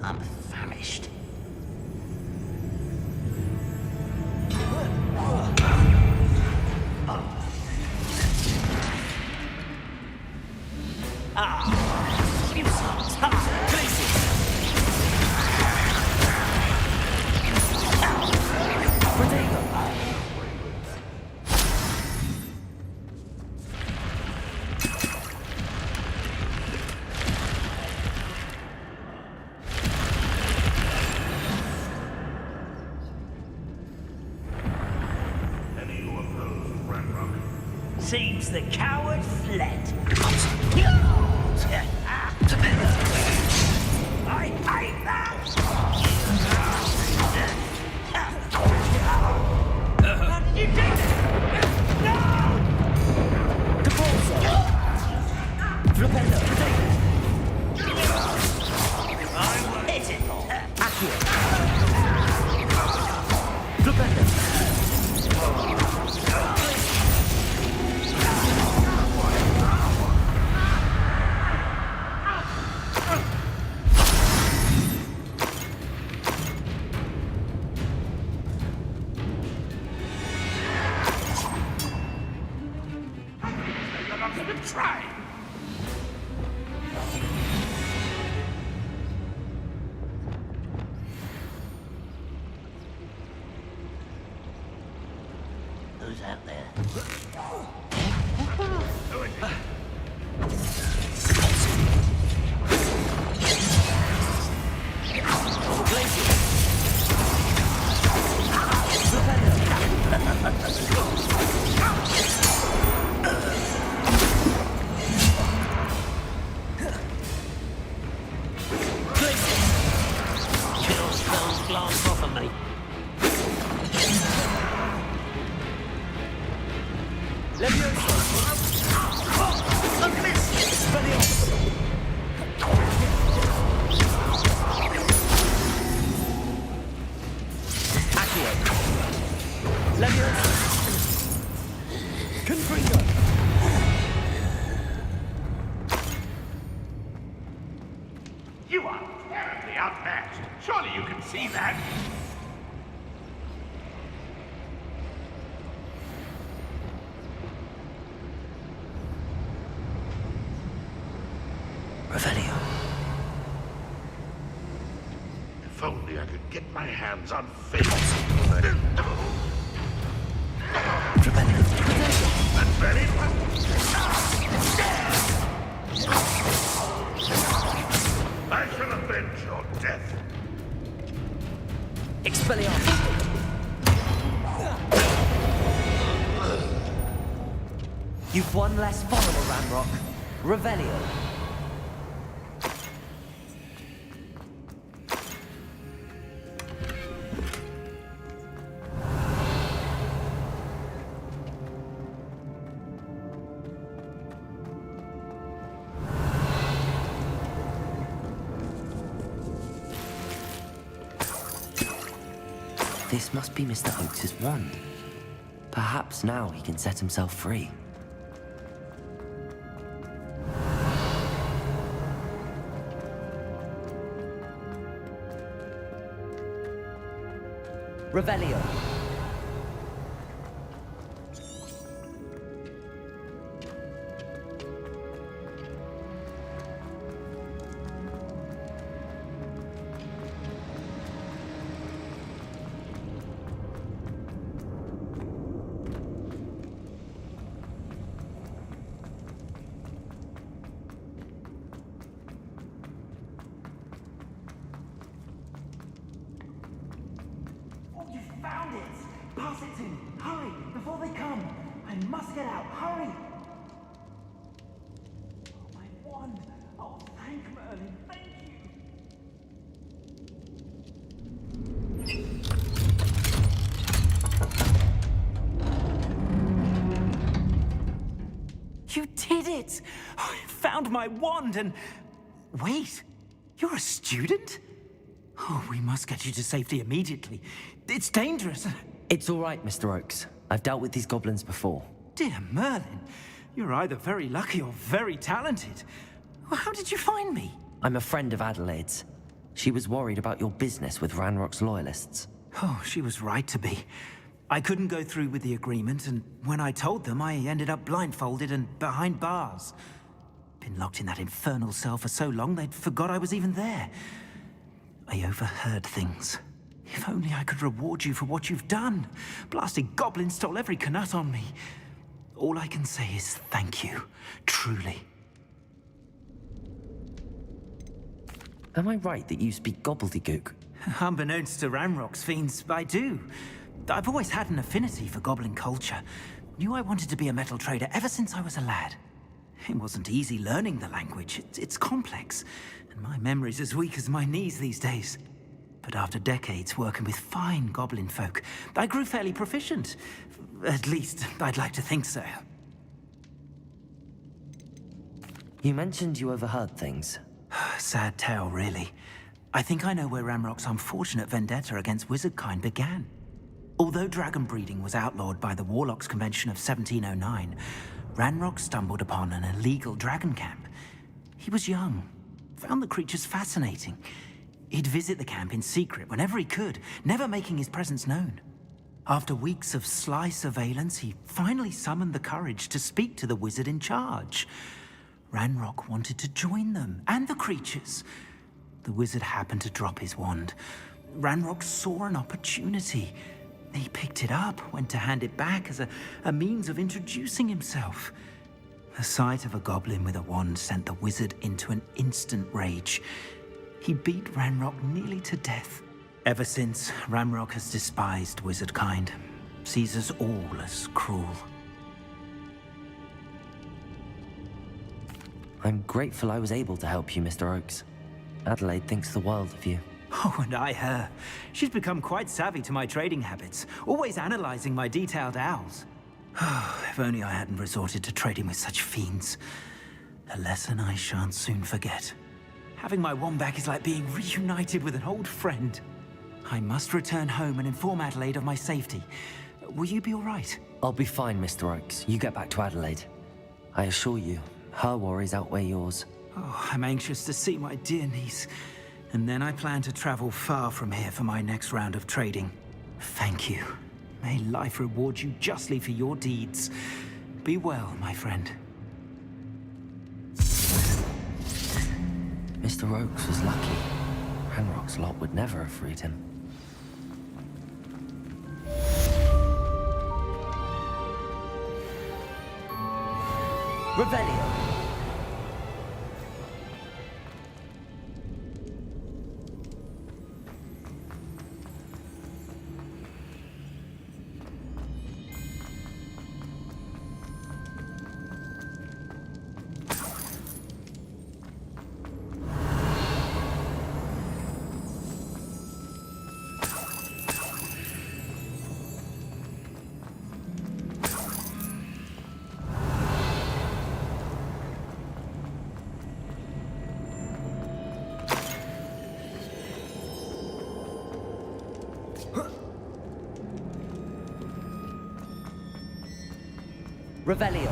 I'm famished. Seems the coward fled. I hate that! How did you do that? No! Pitiful. Try. You are terribly outmatched. Surely you can see that. Revelio. If only I could get my hands on Faith. That's very I shall avenge your death. Expelliarmus. You've one less follower, Ranrock. Revelio. This must be Mr. Oakes' wand. Perhaps now he can set himself free. Revelio. Found it! Pass it to me! Hurry! Before they come! I must get out! Hurry! Oh, my wand! Oh, thank Merlin! Thank you! You did it! I found my wand and... Wait! You're a student? Oh, we must get you to safety immediately. It's dangerous. It's all right, Mr. Oakes. I've dealt with these goblins before. Dear Merlin, you're either very lucky or very talented. How did you find me? I'm a friend of Adelaide's. She was worried about your business with Ranrock's loyalists. Oh, she was right to be. I couldn't go through with the agreement, and when I told them, I ended up blindfolded and behind bars. Been locked in that infernal cell for so long, they'd forgot I was even there. I overheard things. If only I could reward you for what you've done. Blasted goblin stole every Knut on me. All I can say is thank you, truly. Am I right that you speak gobbledygook? Unbeknownst to Ranrock's fiends, I do. I've always had an affinity for goblin culture. Knew I wanted to be a metal trader ever since I was a lad. It wasn't easy learning the language. It's complex, and my memory's as weak as my knees these days. But after decades working with fine goblin folk, I grew fairly proficient. At least, I'd like to think so. You mentioned you overheard things. Sad tale, really. I think I know where Ranrock's unfortunate vendetta against wizardkind began. Although dragon breeding was outlawed by the Warlocks Convention of 1709, Ranrock stumbled upon an illegal dragon camp. He was young, found the creatures fascinating. He'd visit the camp in secret whenever he could, never making his presence known. After weeks of sly surveillance, he finally summoned the courage to speak to the wizard in charge. Ranrock wanted to join them, and the creatures. The wizard happened to drop his wand. Ranrock saw an opportunity. He picked it up, went to hand it back as a means of introducing himself. The sight of a goblin with a wand sent the wizard into an instant rage. He beat Ranrock nearly to death. Ever since, Ranrock has despised wizardkind, sees us all as cruel. I'm grateful I was able to help you, Mr. Oakes. Adelaide thinks the world of you. Oh, and I her. She's become quite savvy to my trading habits, always analyzing my detailed owls. If only I hadn't resorted to trading with such fiends. A lesson I shan't soon forget. Having my wand back is like being reunited with an old friend. I must return home and inform Adelaide of my safety. Will you be all right? I'll be fine, Mr. Oakes. You get back to Adelaide. I assure you, her worries outweigh yours. Oh, I'm anxious to see my dear niece. And then I plan to travel far from here for my next round of trading. Thank you. May life reward you justly for your deeds. Be well, my friend. Mr. Oakes was lucky. Ranrock's lot would never have freed him. Revelio. Revelio.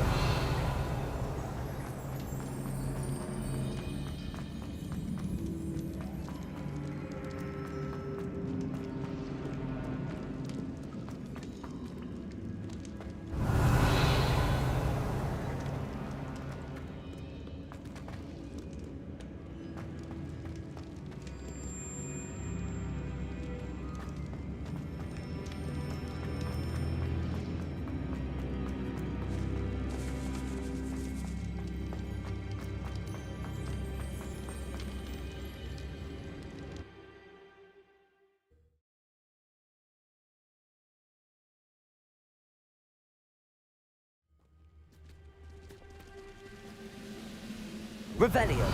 Revelio.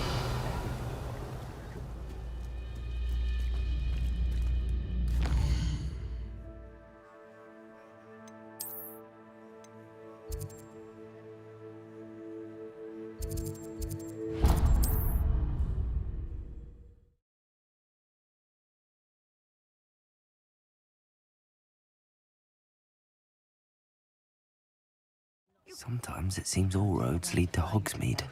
Sometimes it seems all roads lead to Hogsmeade.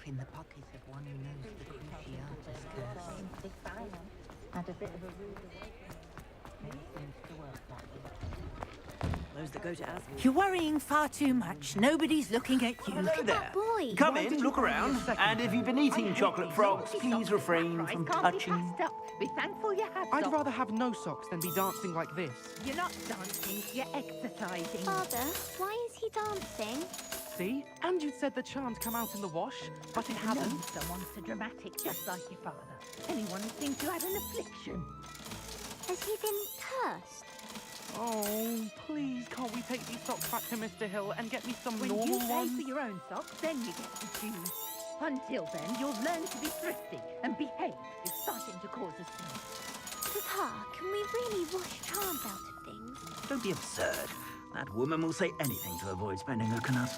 You're worrying far too much. Nobody's looking at you. Hello there. Boy. Come in, look around. And if you've been eating chocolate frogs, please refrain from touching. Be thankful you have I'd socks. rather have no socks than be dancing like this. You're not dancing, you're exercising. Father, why is he dancing? See? And you said the charm'd come out in the wash, but it Known hadn't. someone so dramatic, just like your father. Anyone who thinks you had an affliction. Has he been cursed? Oh, please, can't we take these socks back to Mr. Hill and get me some When normal you pay ones? for your own socks, then you get to choose. Until then, you'll learn to be thrifty and behave. You're starting to cause a scene. Papa, can we really wash charms out of things? Don't be absurd. That woman will say anything to avoid spending her canut.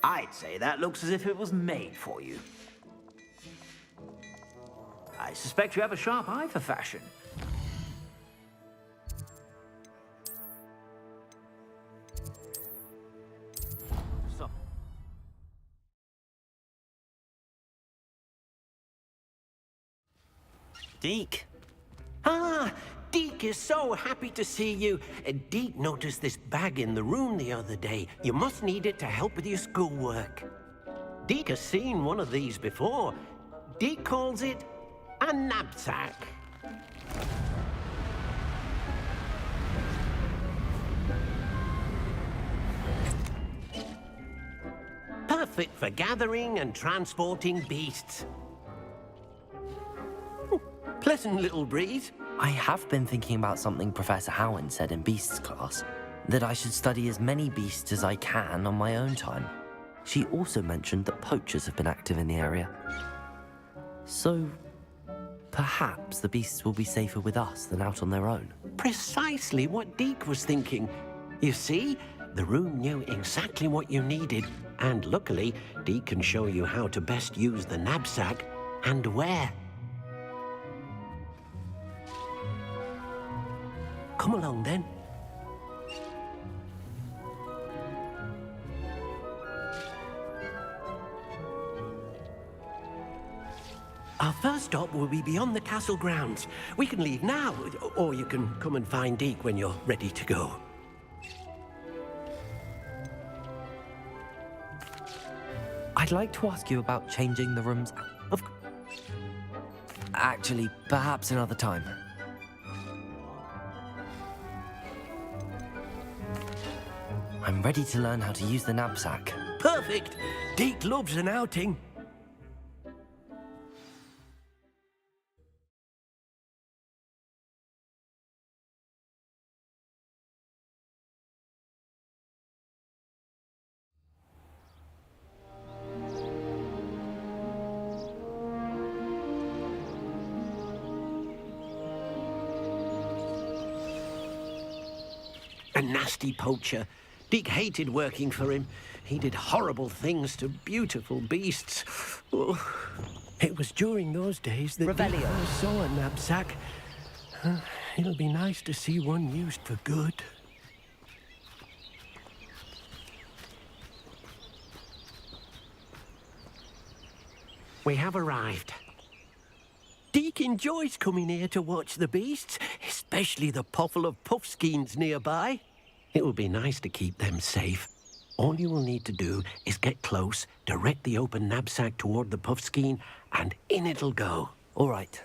I'd say that looks as if it was made for you. I suspect you have a sharp eye for fashion. So. Deke. Ah, Deke is so happy to see you. Deke noticed this bag in the room the other day. You must need it to help with your schoolwork. Deke has seen one of these before. Deke calls it a knapsack. Perfect for gathering and transporting beasts. Pleasant little breeze. I have been thinking about something Professor Howard said in Beasts class. that I should study as many beasts as I can on my own time. She also mentioned that poachers have been active in the area. So, perhaps the beasts will be safer with us than out on their own. Precisely what Deke was thinking. You see, the room knew exactly what you needed, and luckily, Deke can show you how to best use the knapsack and where. Come along then. Our first stop will be beyond the castle grounds. We can leave now, or you can come and find Deke when you're ready to go. I'd like to ask you about changing the rooms. Actually, perhaps another time. I'm ready to learn how to use the knapsack. Perfect! Deke loves an outing. A nasty poacher. Deke hated working for him. He did horrible things to beautiful beasts. Oh, it was during those days that Deke first saw a knapsack. It'll be nice to see one used for good. We have arrived. Deke enjoys coming here to watch the beasts, especially the potful of puffskeins nearby. It will be nice to keep them safe. All you will need to do is get close, direct the open knapsack toward the puffskein, and in it'll go. All right.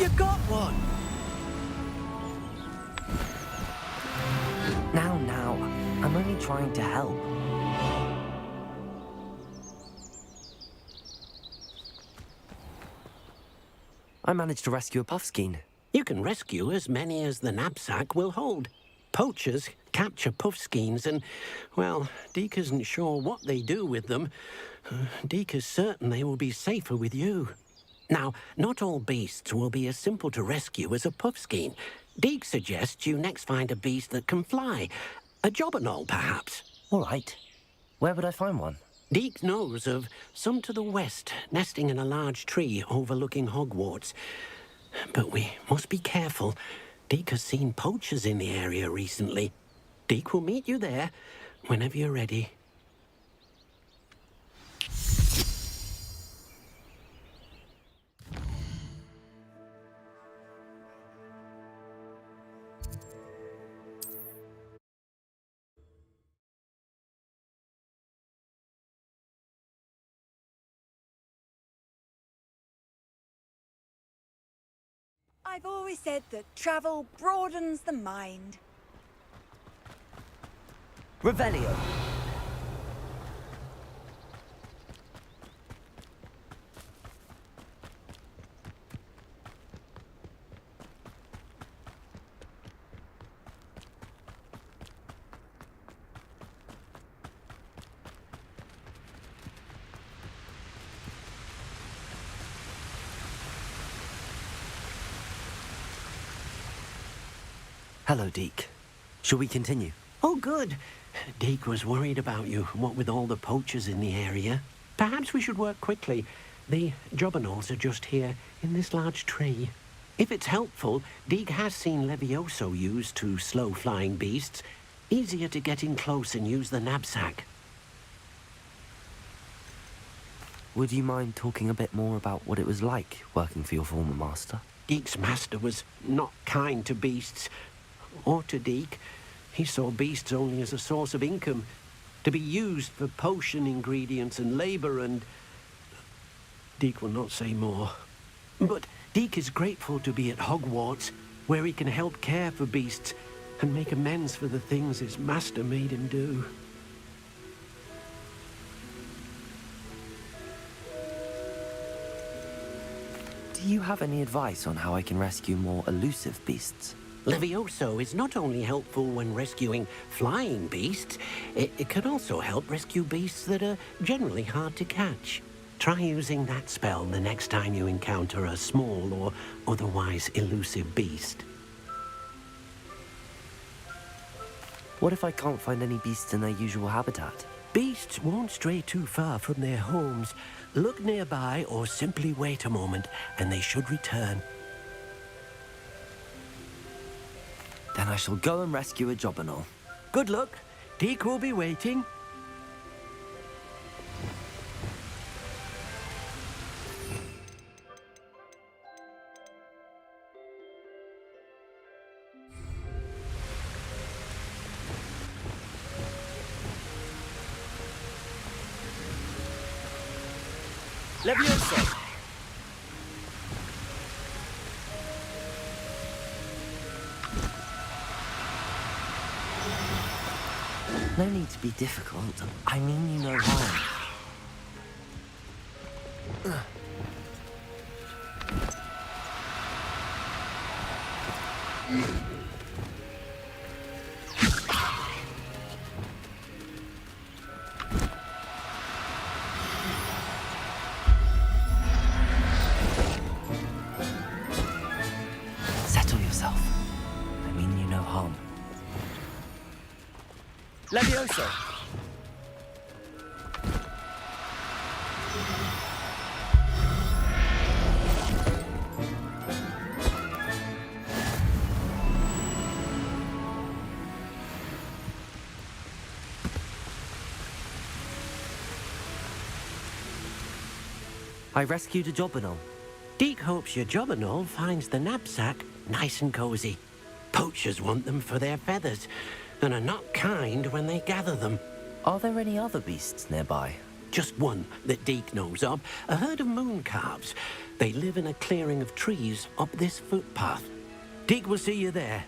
You got one! Now, I'm only trying to help. I managed to rescue a puffskein. You can rescue as many as the knapsack will hold. Poachers capture puffskeins and, well, Deke isn't sure what they do with them. Deke is certain they will be safer with you. Now, not all beasts will be as simple to rescue as a puffskein. Deke suggests you next find a beast that can fly. A jobberknoll, perhaps. All right. Where would I find one? Deke knows of some to the west, nesting in a large tree overlooking Hogwarts. But we must be careful. Deke has seen poachers in the area recently. Deke will meet you there whenever you're ready. I've always said that travel broadens the mind. Revelio. Hello, Deke. Shall we continue? Oh, good. Deke was worried about you, what with all the poachers in the area. Perhaps we should work quickly. The jobberknolls are just here, in this large tree. If it's helpful, Deke has seen Levioso used to slow flying beasts. Easier to get in close and use the knapsack. Would you mind talking a bit more about what it was like working for your former master? Deke's master was not kind to beasts, or to Deke. He saw beasts only as a source of income, to be used for potion ingredients and labor and... Deke will not say more. But Deke is grateful to be at Hogwarts, where he can help care for beasts and make amends for the things his master made him do. Do you have any advice on how I can rescue more elusive beasts? Levioso is not only helpful when rescuing flying beasts, it can also help rescue beasts that are generally hard to catch. Try using that spell the next time you encounter a small or otherwise elusive beast. What if I can't find any beasts in their usual habitat? Beasts won't stray too far from their homes. Look nearby or simply wait a moment and they should return. Then I shall go and rescue a job and all. Good luck. Deke will be waiting. Levioso! No need to be difficult. I mean you no harm. Settle yourself. I mean you no harm. Levioso! I rescued a Jobberknoll. Deke hopes your Jobberknoll finds the knapsack nice and cozy. Poachers want them for their feathers, and are not kind when they gather them. Are there any other beasts nearby? Just one that Deke knows of, a herd of moon calves. They live in a clearing of trees up this footpath. Deke will see you there.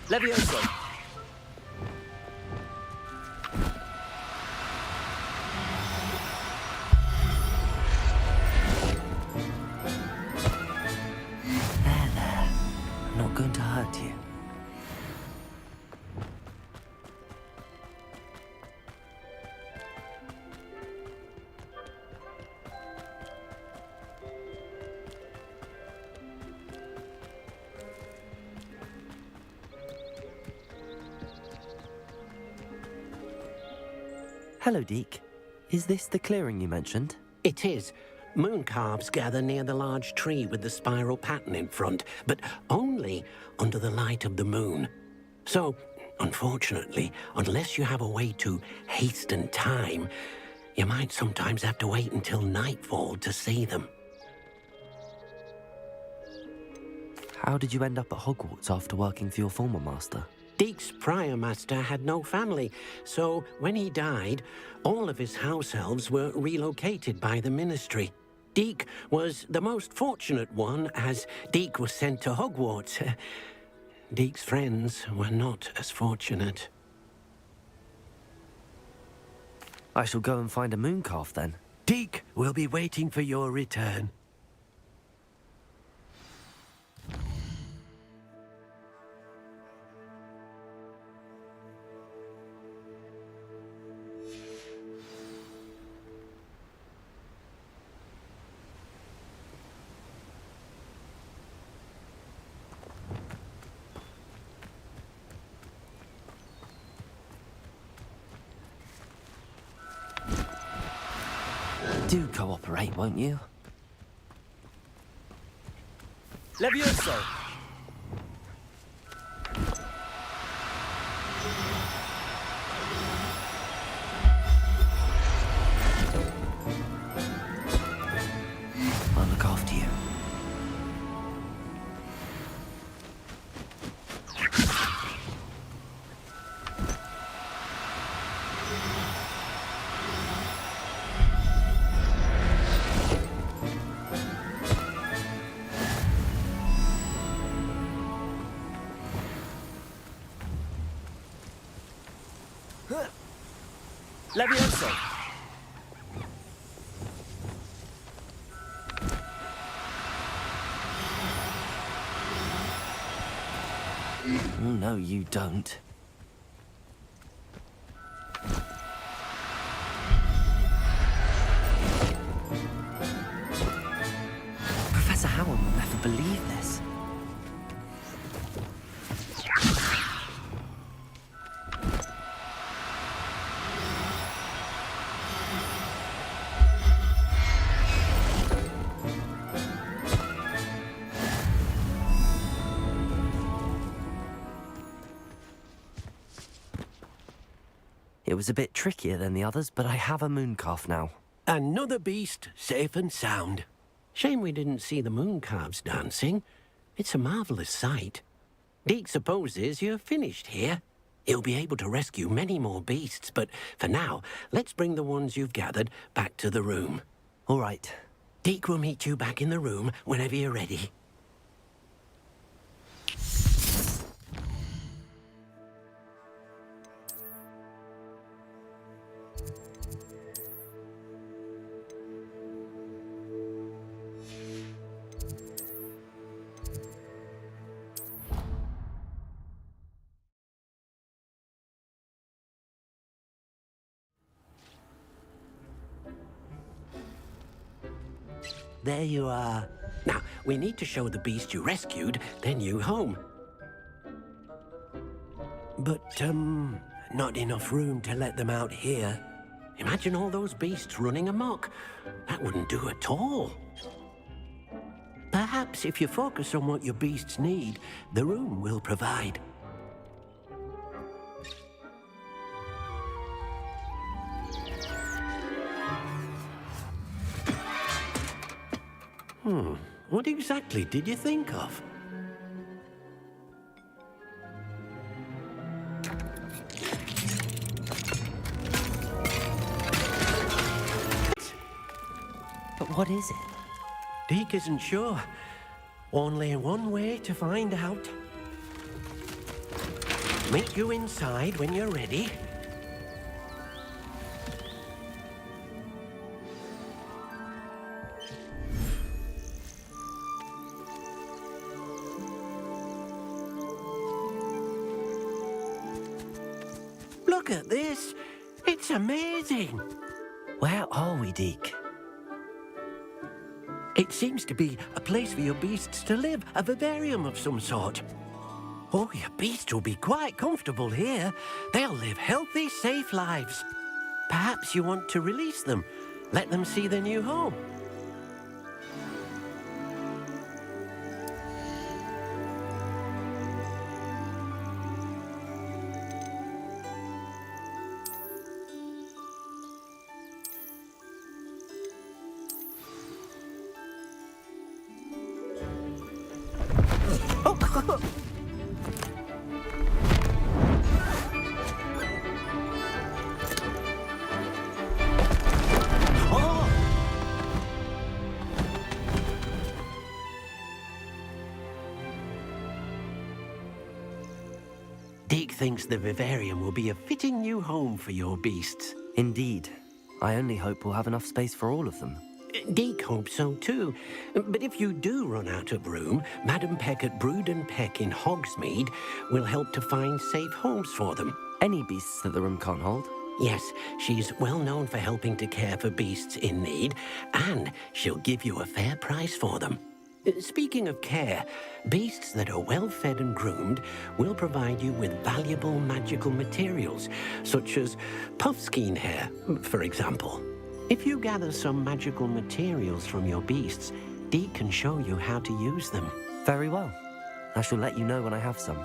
Levioso! There. I'm not going to hurt you. Hello, Deke. Is this the clearing you mentioned? It is. Moon calves gather near the large tree with the spiral pattern in front, but only under the light of the moon. So, unfortunately, unless you have a way to hasten time, you might sometimes have to wait until nightfall to see them. How did you end up at Hogwarts after working for your former master? Deke's prior master had no family, so when he died, all of his house elves were relocated by the ministry. Deke was the most fortunate one, as Deke was sent to Hogwarts. Deke's friends were not as fortunate. I shall go and find a moon calf then. Deke will be waiting for your return. Do cooperate, won't you? Levioso! I'll look after you. Levioso! No, you don't. Professor Howard will never believe this. It was a bit trickier than the others, but I have a mooncalf now. Another beast, safe and sound. Shame we didn't see the mooncalves dancing. It's a marvelous sight. Deke supposes you're finished here. He'll be able to rescue many more beasts, but for now, let's bring the ones you've gathered back to the room. All right. Deke will meet you back in the room whenever you're ready. There you are. Now, we need to show the beast you rescued their new home. But, not enough room to let them out here. Imagine all those beasts running amok. That wouldn't do at all. Perhaps if you focus on what your beasts need, the room will provide. What exactly did you think of? But what is it? Deke isn't sure. Only one way to find out. Meet you inside when you're ready. Look at this. It's amazing. Where are we, Deke? It seems to be a place for your beasts to live, a vivarium of some sort. Oh, your beasts will be quite comfortable here. They'll live healthy, safe lives. Perhaps you want to release them, let them see their new home. Deke thinks the vivarium will be a fitting new home for your beasts. Indeed. I only hope we'll have enough space for all of them. Deke hopes so too. But if you do run out of room, Madam Peck at Brood and Peck in Hogsmeade will help to find safe homes for them. Any beasts that the room can't hold? Yes, she's well known for helping to care for beasts in need, and she'll give you a fair price for them. Speaking of care, beasts that are well fed and groomed will provide you with valuable magical materials, such as puffskein hair, for example. If you gather some magical materials from your beasts, Deke can show you how to use them. Very well. I shall let you know when I have some.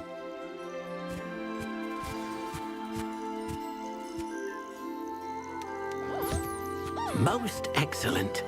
Most excellent.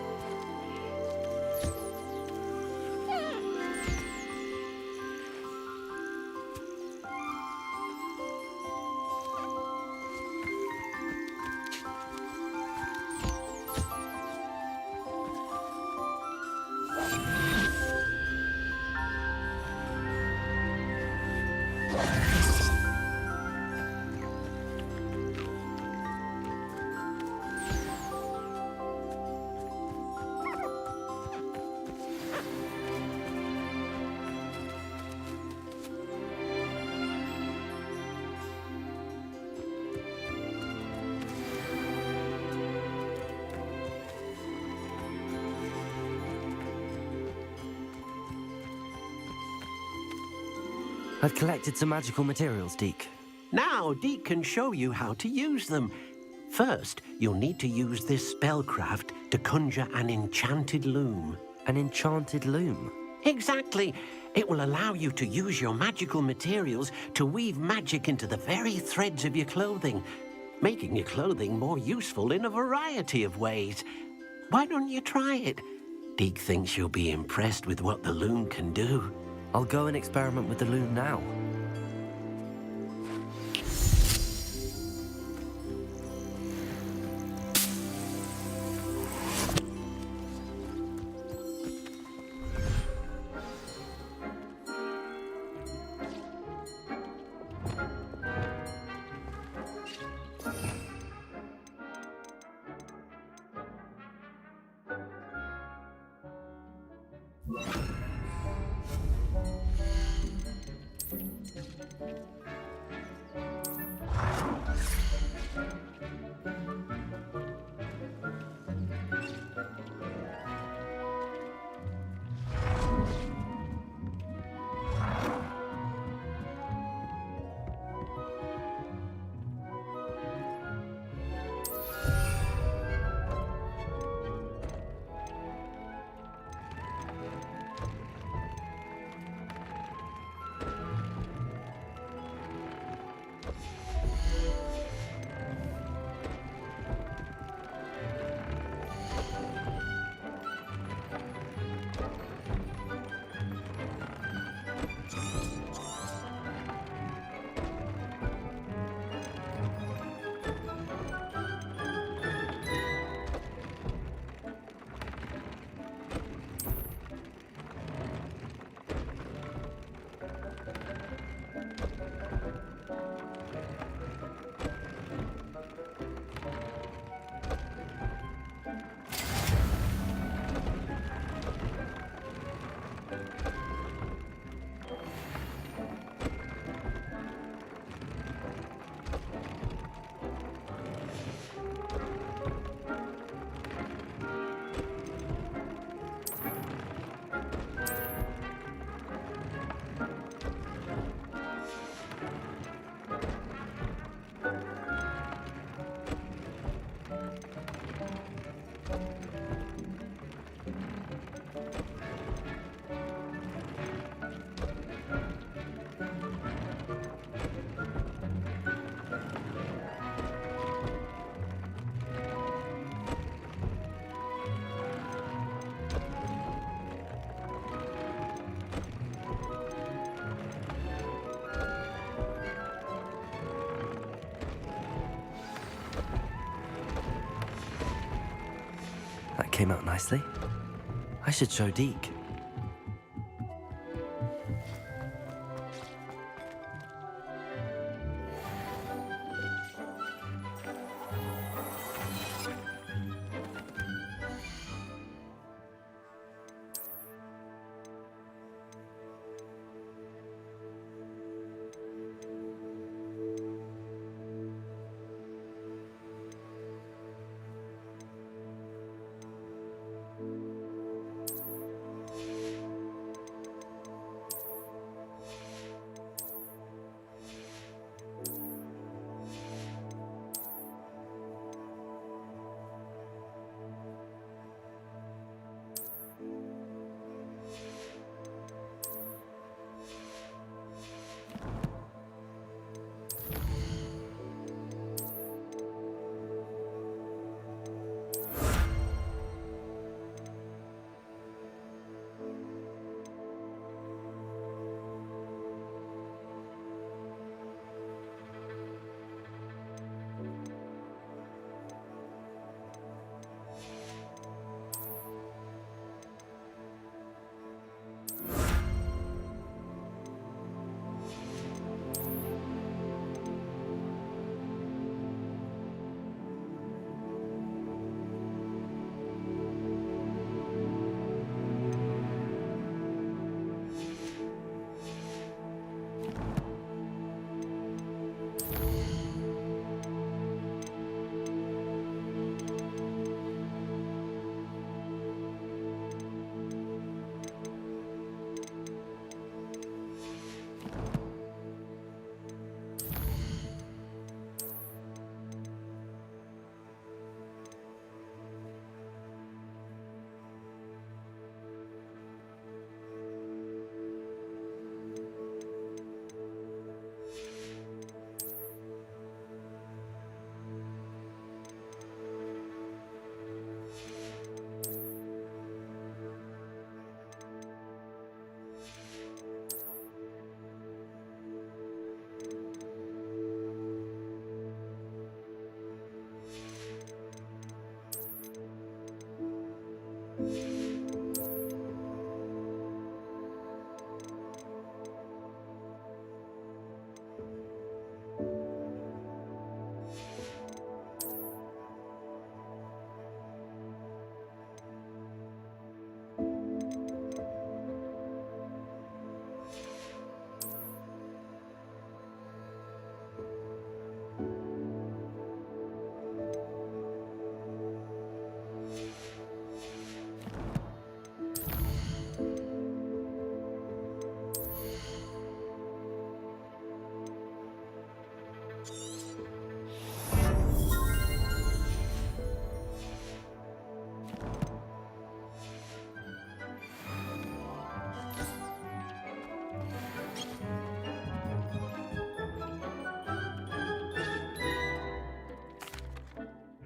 I've collected some magical materials, Deke. Now, Deke can show you how to use them. First, you'll need to use this spellcraft to conjure an enchanted loom. An enchanted loom? Exactly. It will allow you to use your magical materials to weave magic into the very threads of your clothing, making your clothing more useful in a variety of ways. Why don't you try it? Deke thinks you'll be impressed with what the loom can do. I'll go and experiment with the loom now. That came out nicely. I should show Deke.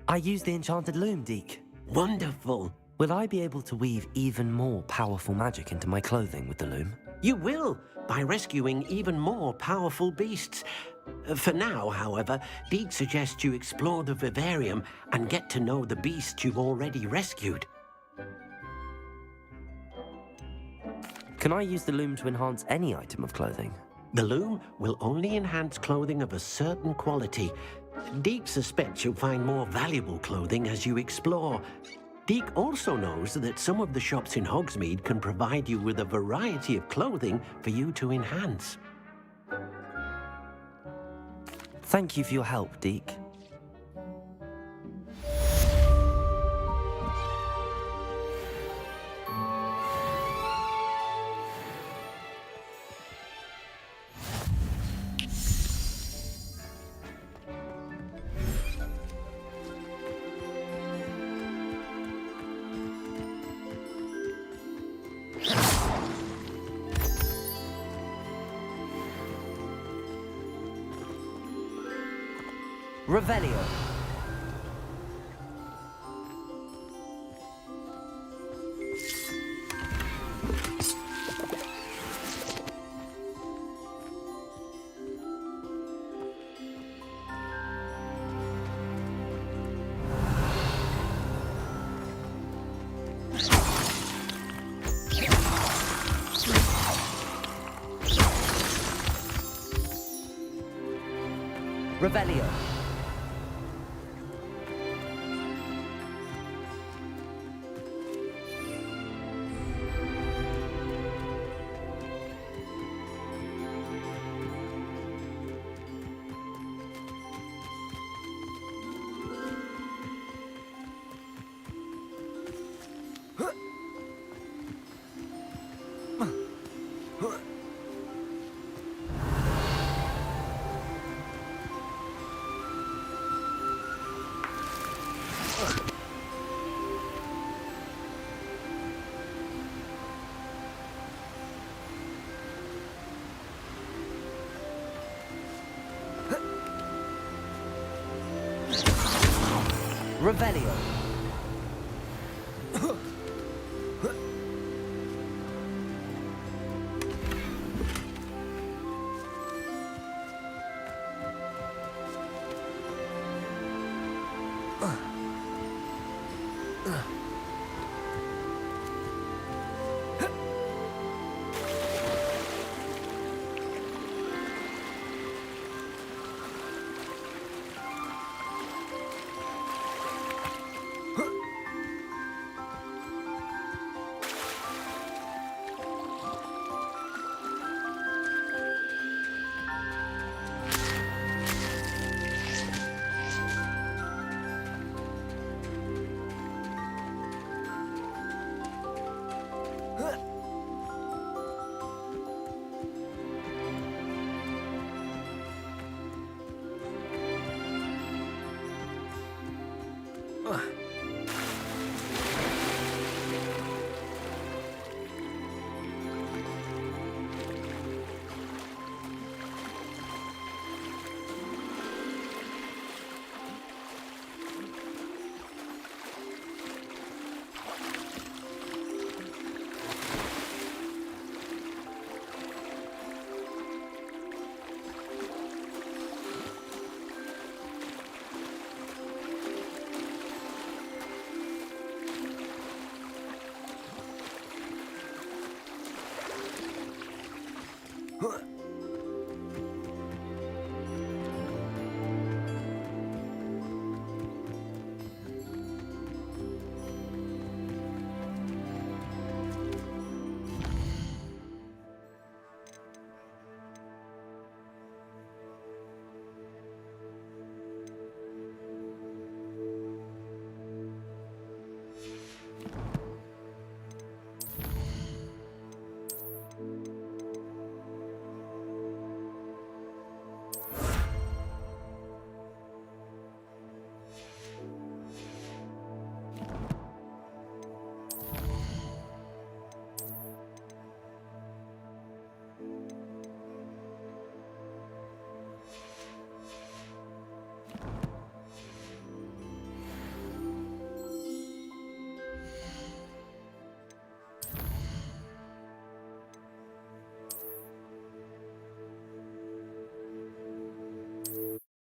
I used the enchanted loom, Deke. Wonderful. Will I be able to weave even more powerful magic into my clothing with the loom? You will, by rescuing even more powerful beasts. For now, however, Deke suggests you explore the vivarium and get to know the beasts you've already rescued. Can I use the loom to enhance any item of clothing? The loom will only enhance clothing of a certain quality. Deke suspects you'll find more valuable clothing as you explore. Deke also knows that some of the shops in Hogsmeade can provide you with a variety of clothing for you to enhance. Thank you for your help, Deke. Revelio. Revelio. Revelio.